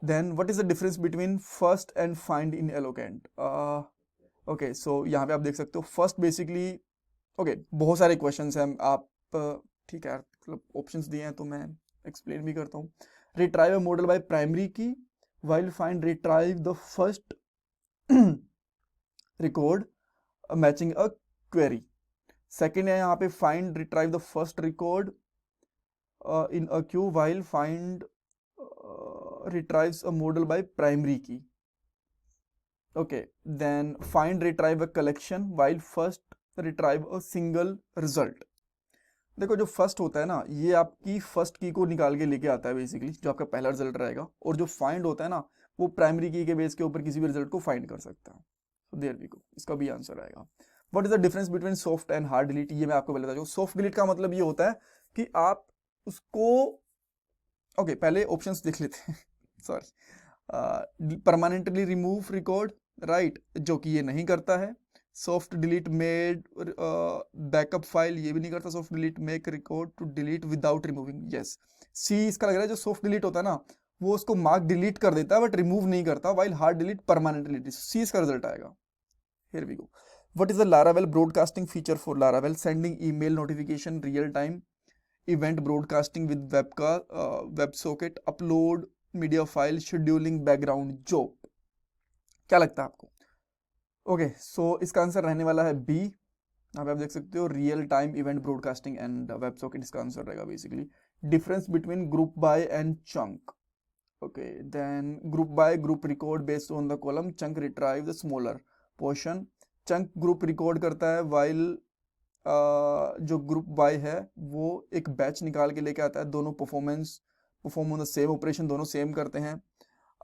then what is the difference between first and find in Eloquent? Okay, so यहाँ पे आप देख सकते हो first basically, okay, बहुत सारे questions हैं, आप ठीक है, मतलब options दिए हैं तो मैं explain भी करता हूँ। Retrieve a model by primary key while find retrieve the first record matching a query. Second है यहाँ पे find retrieve the first record in a Q while find retrieves a model by primary key. Okay, then find retrieve a collection while first retrieve a single result. देखो जो first होता है ना, ये आपकी फर्स्ट की को निकाल के लेके आता है बेसिकली, जो आपका पहला रिजल्ट रहेगा, और जो फाइंड होता है ना, वो प्राइमरी की के बेस के ऊपर किसी भी रिजल्ट को फाइंड कर सकता है. तो देयर वी गो, इसका भी आंसर आएगा. What is the difference between soft and hard delete? ये मैं आपको पहले बता दूं. सॉफ्ट डिलीट का मतलब ये होता है कि आप उसको ओके पहले ऑप्शंस देख लेते हैं. Sorry, permanently remove record, right, जो कि ये नहीं करता है. Soft delete made backup file, ये भी नहीं करता. Soft delete make record to delete without removing, yes. So इसका लग रहा है, जो सॉफ्ट डिलीट होता है ना, वो उसको मार्क डिलीट कर देता है बट रिमूव नहीं करता, while hard delete permanently. See इसका रिजल्ट आएगा. Here we go. What is the Laravel broadcasting feature for Laravel? Sending email notification, real time event broadcasting with WebSocket, upload media file, scheduling, background job. क्या लगता है आपको? Okay, so इसका answer रहने वाला है बी. यहाँ पे आप देख सकते हो, real time event broadcasting and WebSocket इसका आंसर रहेगा basically. Difference between group by and chunk. Okay, then group by, group record based on the column, chunk retrieve the smaller portion. Chunk group record करता है, while जो group by है वो एक batch निकाल के लेके आता है. दोनों perform on the same operation, दोनों सेम करते हैं.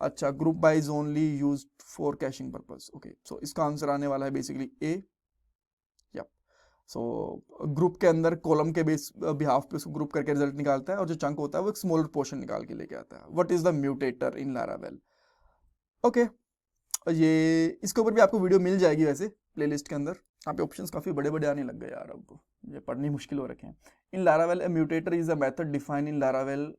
अच्छा, group by is only used for caching purpose. Okay, so इसका आंसर आने वाला है basically A. Yup, so group के अंदर कॉलम के बेस बिहाफ पे उसको ग्रुप करके रिजल्ट निकालता है, और जो चंक होता है वो एक स्मॉलर पोर्शन निकाल के लेके आता है. What is the mutator in Laravel? Okay, ये इसके ऊपर भी आपको वीडियो मिल जाएगी वैसे प्लेलिस्ट के अंदर. यहाँ पे ऑप्शंस काफी बड़े बड़े आने लग गए यार, अब ये पढ़नी मुश्किल हो रखे हैं. In Laravel A mutator is a method define in Laravel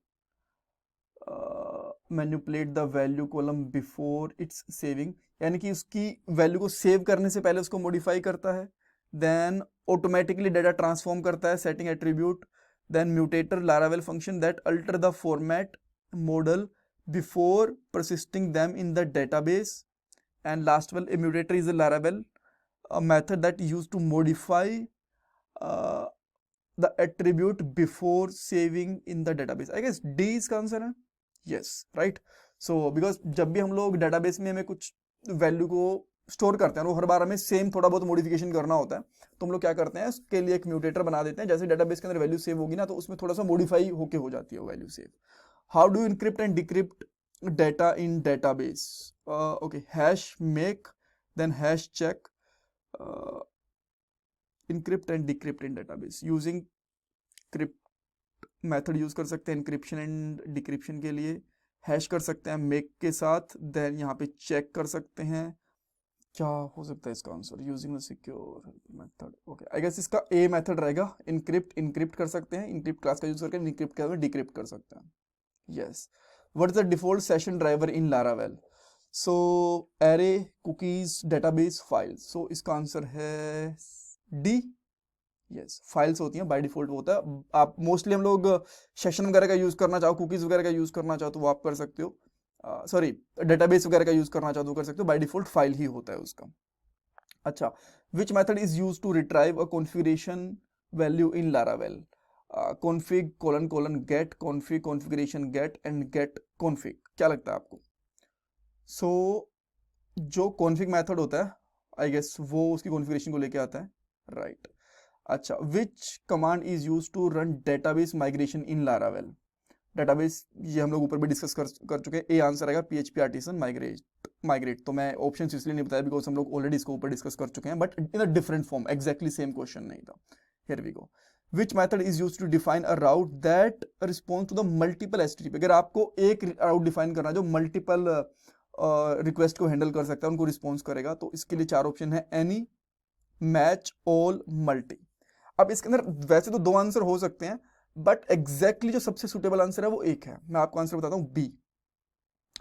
manipulate the value column before its saving, यानी कि उसकी वैल्यू को सेव करने से पहले उसको मॉडिफाई करता है. देन ऑटोमेटिकली डाटा ट्रांसफॉर्म करता है, setting attribute. Then mutator Laravel function that alter the format model before persisting them in the database. And last one, a mutator is a Laravel, a method that used to modify the attribute before saving in the database. I guess D इसका answer है. Yes, right. So because जब भी हम लोग database में हमें कुछ value को स्टोर करते हैं, वो हर बार हमें सेम थोड़ा बहुत मॉडिफिकेशन करना होता है, तो हम लोग क्या करते हैं, उसके लिए एक म्यूटेटर बना देते हैं. जैसे डेटाबेस के अंदर वैल्यू सेव होगी ना, तो उसमें थोड़ा सा मॉडिफाई होके हो जाती है value save. How do encrypt and decrypt data in database? Okay, hash make, then hash check, encrypt and decrypt in database using crypt method use कर सकते हैं encryption and decryption के लिए. हैश कर सकते हैं make के साथ, then यहाँ पे चेक कर सकते हैं. क्या हो सकता है इसका आंसर? Using the secure method. Okay, I guess इसका ए मेथड रहेगा. इनक्रिप्ट कर सकते हैं, इनक्रिप्ट क्लास का यूज करके इनक्रिप्ट के डिक्रिप्ट कर सकते हैं. Yes. What is the default session driver in Laravel? So array, cookies, database, files. So इसका आंसर है D. Yes, फाइल्स होती हैं बाय डिफॉल्ट होता है. आप मोस्टली हम लोग सेशन वगैरह का यूज करना चाहो, कुकीज वगैरह का यूज करना चाहो तो वो आप कर सकते हो. सॉरी, डेटाबेस वगैरह का यूज करना चाहो तो कर सकते हो. बाय डिफॉल्ट फाइल ही होता है उसका. अच्छा, which method is use to retrieve a configuration value in Laravel? config get, config configuration get and get config. क्या लगता है आपको? So जो config मेथड होता है, आई गेस वो उसकी कॉन्फ़िगरेशन को लेके आता है, राइट. अच्छा, which command is used to run database migration in Laravel? Database ये हम लोग ऊपर भी डिस्कस कर चुके हैं. ए आंसर आएगा PHP आर्टिसन माइग्रेट. तो मैं ऑप्शन इसलिए नहीं बताया बिकॉज हम लोग ऑलरेडी इसको ऊपर डिस्कस कर चुके हैं, but in a different form. Exactly same question नहीं था. Here we go. Which method is used to define a route that responds to the multiple HTTP? अगर आपको एक राउट डिफाइन करना है जो मल्टीपल रिक्वेस्ट को हैंडल कर सकता है, उनको रिस्पॉन्स करेगा, तो इसके लिए चार ऑप्शन है. Any, match, all, multi. अब इसके अंदर वैसे तो दो आंसर हो सकते हैं, बट एग्जैक्टली जो सबसे सुटेबल आंसर है वो एक है. मैं आपको आंसर बताता हूँ, बी.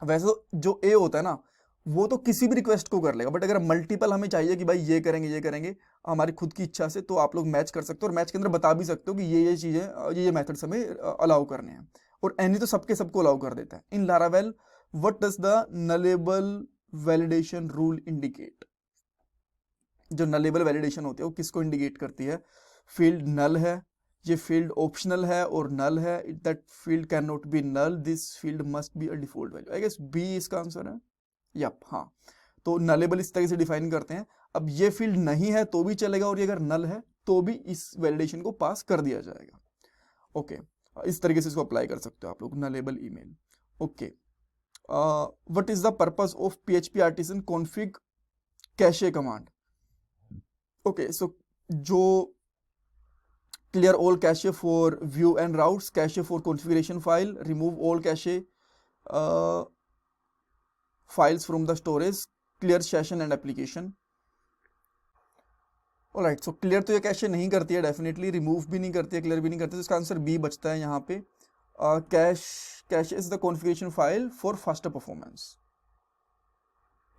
वैसे तो जो ए होता है ना, वो तो किसी भी रिक्वेस्ट को कर लेगा, बट अगर मल्टीपल हमें चाहिए कि भाई ये करेंगे हमारी खुद की इच्छा से, तो आप लोग मैच कर सकते हो, और मैच के अंदर बता भी सकते हो कि ये चीजें, ये मेथड्स हमें अलाउ करने हैं. और एनी तो सबको अलाउ कर देता है. In Laravel what does the nullable validation rule indicate? जो नलेबल वैलिडेशन होती है वो किसको इंडिकेट करती है? फील्ड नल है, ये फील्ड ऑप्शनल है और नल है, that field can not be null, this field must be a default value. I guess B इसका आंसर है। यप, हाँ, तो नलेबल इस तरह से डिफाइन करते हैं। अब ये फील्ड नहीं है तो भी चलेगा और ये अगर नल है तो भी इस वैलिडेशन को पास कर दिया जाएगा। ओके, इस तरीके से इसको अप्लाई कर सकते हो आप लोग, nullable email. Okay, what is the purpose of PHP artisan config cache command? Okay, so जो clear all cache for view and routes, cache for configuration file, remove all cache uh, files from the storage, clear session and application। Alright, so clear तो ये cache नहीं करती है definitely, remove भी नहीं करती है, क्लियर भी नहीं करती है, तो इसका आंसर बी बचता है यहाँ पे। Cache is the configuration file for faster performance.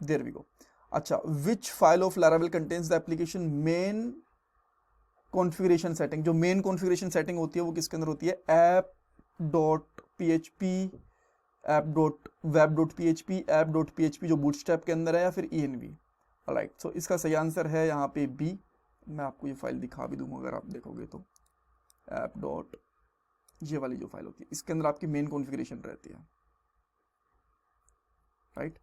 There we go. अच्छा, which file of Laravel contains the application main configuration setting? जो मेन कॉन्फ़िगरेशन सेटिंग होती है वो किसके अंदर होती है? app.php, app.web.php, app.php जो बूटस्ट्रैप के अंदर है, या फिर env। ऑलराइट, सो इसका सही आंसर है यहाँ पे बी। मैं आपको ये फाइल दिखा भी दूंगा अगर आप देखोगे तो, app. ये वाली जो फाइल होती है इसके अंदर आपकी मेन कॉन्फ़िगरेशन रहती है, राइट।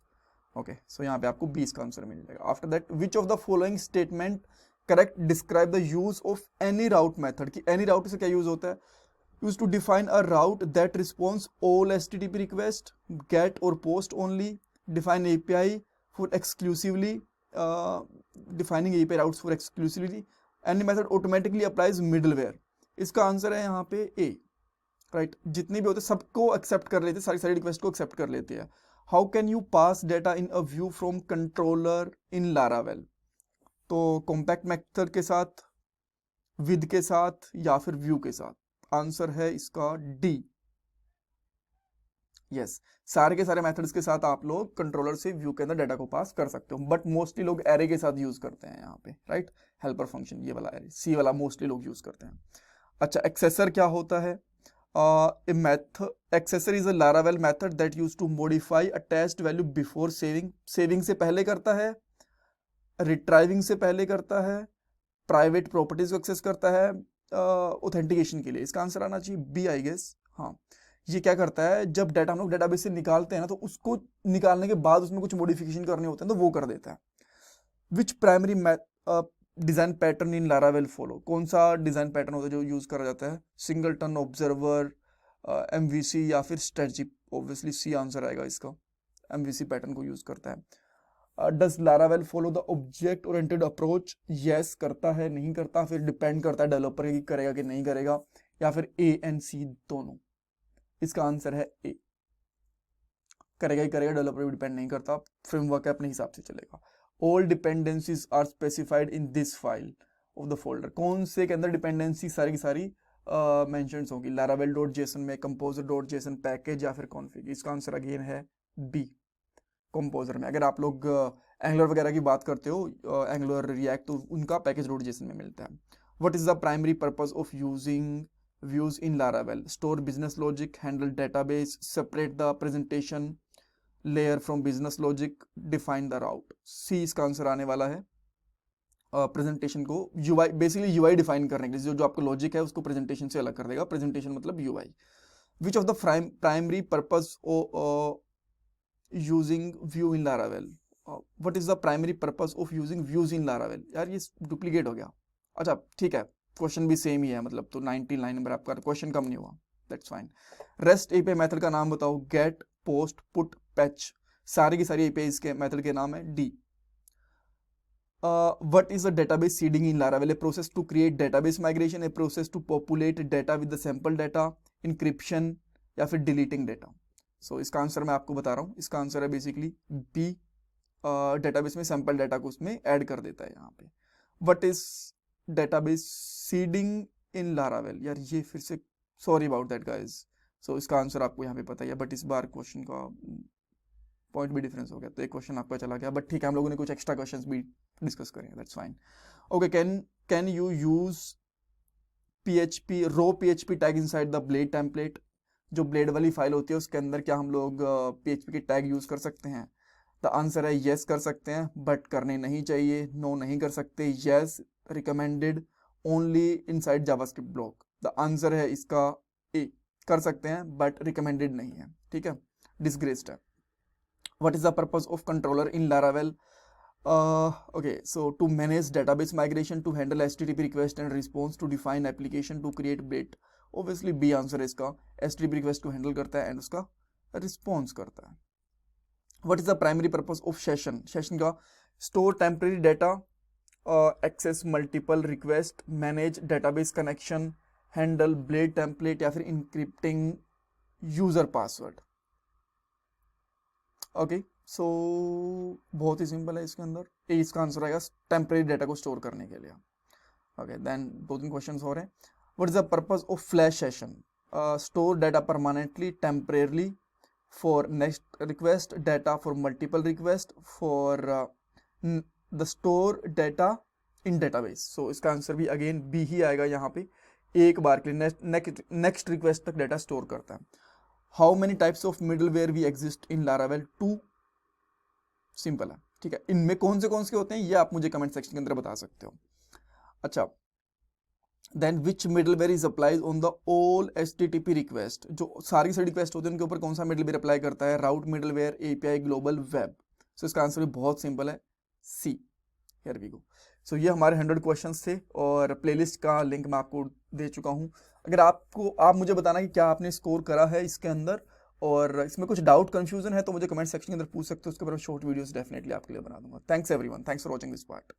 ओके, सो यहाँ पे आपको 20 का आंसर मिल जाएगा। After that, which of the following statement correct describe the use of any route method? कि एनी राउट से क्या यूज होता है? Use to define a route that response all HTTP request, get और post only, define API for exclusively, defining API routes for exclusively, any method automatically applies middleware. इसका answer है यहाँ पे ए, right. जितने भी होते सबको एक्सेप्ट कर लेते, सारी सारी रिक्वेस्ट को एक्सेप्ट कर लेते हैं। How can you pass data in a view from controller in Laravel? तो कॉम्पैक्ट मेथड के साथ, विद के साथ, या फिर व्यू के साथ? आंसर है इसका डी, यस। सारे के सारे मेथड्स के साथ आप लोग कंट्रोलर से व्यू के अंदर डाटा को पास कर सकते हो, बट मोस्टली लोग एरे के साथ यूज करते हैं यहाँ पे, राइट। हेल्पर फंक्शन, ये वाला एरे, सी वाला मोस्टली लोग यूज करते हैं। अच्छा, एक्सेसर क्या होता है? Accessor is a Laravel method that use to modify a test value before saving. Saving से पहले करता है, रिट्राइविंग से पहले करता है, प्राइवेट प्रॉपर्टीज को एक्सेस करता है ऑथेंटिकेशन के लिए। इसका आंसर आना चाहिए बी, आई गेस। हाँ, ये क्या करता है, जब डाटा हम लोग डेटाबेस से निकालते हैं ना, तो उसको निकालने के बाद उसमें कुछ मॉडिफिकेशन करने होते हैं तो वो कर देता है। विच primary design pattern in Laravel follow? कौन सा डिजाइन पैटर्न होता है जो यूज करा जाता है? सिंगलटन, ऑब्जर्वर, MVC या फिर स्ट्रेटजी? ऑब्वियसली सी आंसर आएगा इसका, MVC पैटर्न को यूज करता है। Does Laravel follow the object oriented approach? Yes करता है, नहीं करता, फिर डिपेंड करता है डेवलपर की करेगा कि नहीं करेगा, या फिर ए एंड सी दोनों? इसका आंसर है ए, करेगा ही करेगा, डेवलपर भी डिपेंड नहीं करता, फ्रेमवर्क अपने हिसाब से चलेगा। All dependencies are specified in this file of the folder? कौन से के अंदर डिपेंडेंसी सारी की सारी मेंशन्स होगी? laravel.json में, composer.json, पैकेज, या फिर कॉन्फ़िग? इसका आंसर अगेन है बी, कंपोजर में। अगर आप लोग एंगुलर वगैरह की बात करते हो, एंगुलर, रिएक्ट, तो उनका पैकेज.json में मिलता है। What is the primary purpose of using views in Laravel? Store business logic, handle database, separate the presentation layer from business logic, define the route? So इसका आंसर आने वाला है। प्रेजेंटेशन को यूआई, बेसिकली यूआई डिफाइन करने के लिए जो आपका लॉजिक है उसको प्रेजेंटेशन से अलग कर देगा। प्रेजेंटेशन मतलब UI. Which of the primary purpose using view in Laravel? What is the primary purpose of using views in Laravel? यार ये डुप्लीकेट हो गया। अच्छा ठीक है, क्वेश्चन भी सेम ही है, मतलब तो 99 नंबर आपका, क्वेश्चन कम नहीं हुआ, that's fine. Rest API method का नाम बताओ? गेट, पोस्ट, पुट, पैच, सारी की सारी एपीआई के मेथड के नाम है। D. what is the database seeding in Laravel? A process to create database migration, a process to populate data with the sample data, encryption, या फिर deleting data? So इसका आंसर मैं आपको बता रहा हूँ, इसका आंसर है बेसिकली बी, डेटाबेस में सैंपल डाटा को उसमें ऐड कर देता है यहाँ पे। What is database seeding in Laravel? यार ये फिर से, सॉरी अबाउट दैट गाइज। सो इसका आंसर आपको यहाँ पे पता है, बट इस बार क्वेश्चन का पॉइंट भी डिफरेंस हो गया, तो एक क्वेश्चन आपका चला गया, बट ठीक है, हम लोगों ने कुछ एक्स्ट्रा क्वेश्चंस भी डिस्कस करेंगे, that's fine. Okay, can you use PHP raw PHP tag inside the Blade template? जो ब्लेड वाली फाइल होती है उसके अंदर क्या हम लोग PHP के टैग यूज कर सकते हैं? द आंसर है यस कर सकते हैं, बट करने नहीं चाहिए। नो नहीं कर सकते, yes recommended, only inside JavaScript block. The answer है इसका ए, कर सकते हैं बट रिकमेंडेड नहीं है, ठीक है, डिसग्रेस्ड है। What is the purpose of controller in Laravel? Okay, so to manage database migration, to handle HTTP request and response, to define application, to create bit। obviously B answer है इसका, HTTP request को handle करता है and उसका response करता है। What is the primary purpose of session? session का store temporary data, access multiple request, manage database connection, handle blade template या फिर encrypting user password। Okay so बहुत ही सिंपल है इसके अंदर, ए इसका आंसर आएगा, टेम्परेरी डाटा को स्टोर करने के लिए। ओके देन 2-3 क्वेश्चन हो रहे हैं। What is the purpose of flash session? Store data permanently, temporarily, for next request, data for multiple request, for the store data in database. So इसका answer भी again B ही आएगा, यहाँ पे एक बार के लिए नेक्स्ट रिक्वेस्ट तक डाटा स्टोर करता है। How many types of middleware we exist in Laravel 2? Simple है, ठीक है। इनमें कौन से होते हैं ये आप मुझे कमेंट सेक्शन के अंदर बता सकते हो। अच्छा, then which middleware is applies on the all HTTP request? जो सारी रिक्वेस्ट होती है उनके ऊपर कौन सा मिडलवेयर अप्लाई करता है? राउट मिडलवेयर, API, ग्लोबल, वेब। सो इसका आंसर भी बहुत सिंपल है, सी। Here we go. सो ये हमारे 100 क्वेश्चंस थे और प्लेलिस्ट का लिंक मैं आपको दे चुका हूं। अगर आप मुझे बताना कि क्या आपने स्कोर करा है इसके अंदर, और इसमें कुछ डाउट कंफ्यूजन है तो मुझे कमेंट सेक्शन के अंदर पूछ सकते हो, उसके ऊपर शॉर्ट वीडियोस डेफिनेटली आपके लिए बना दूंगा। Thanks everyone, thanks for watching this part.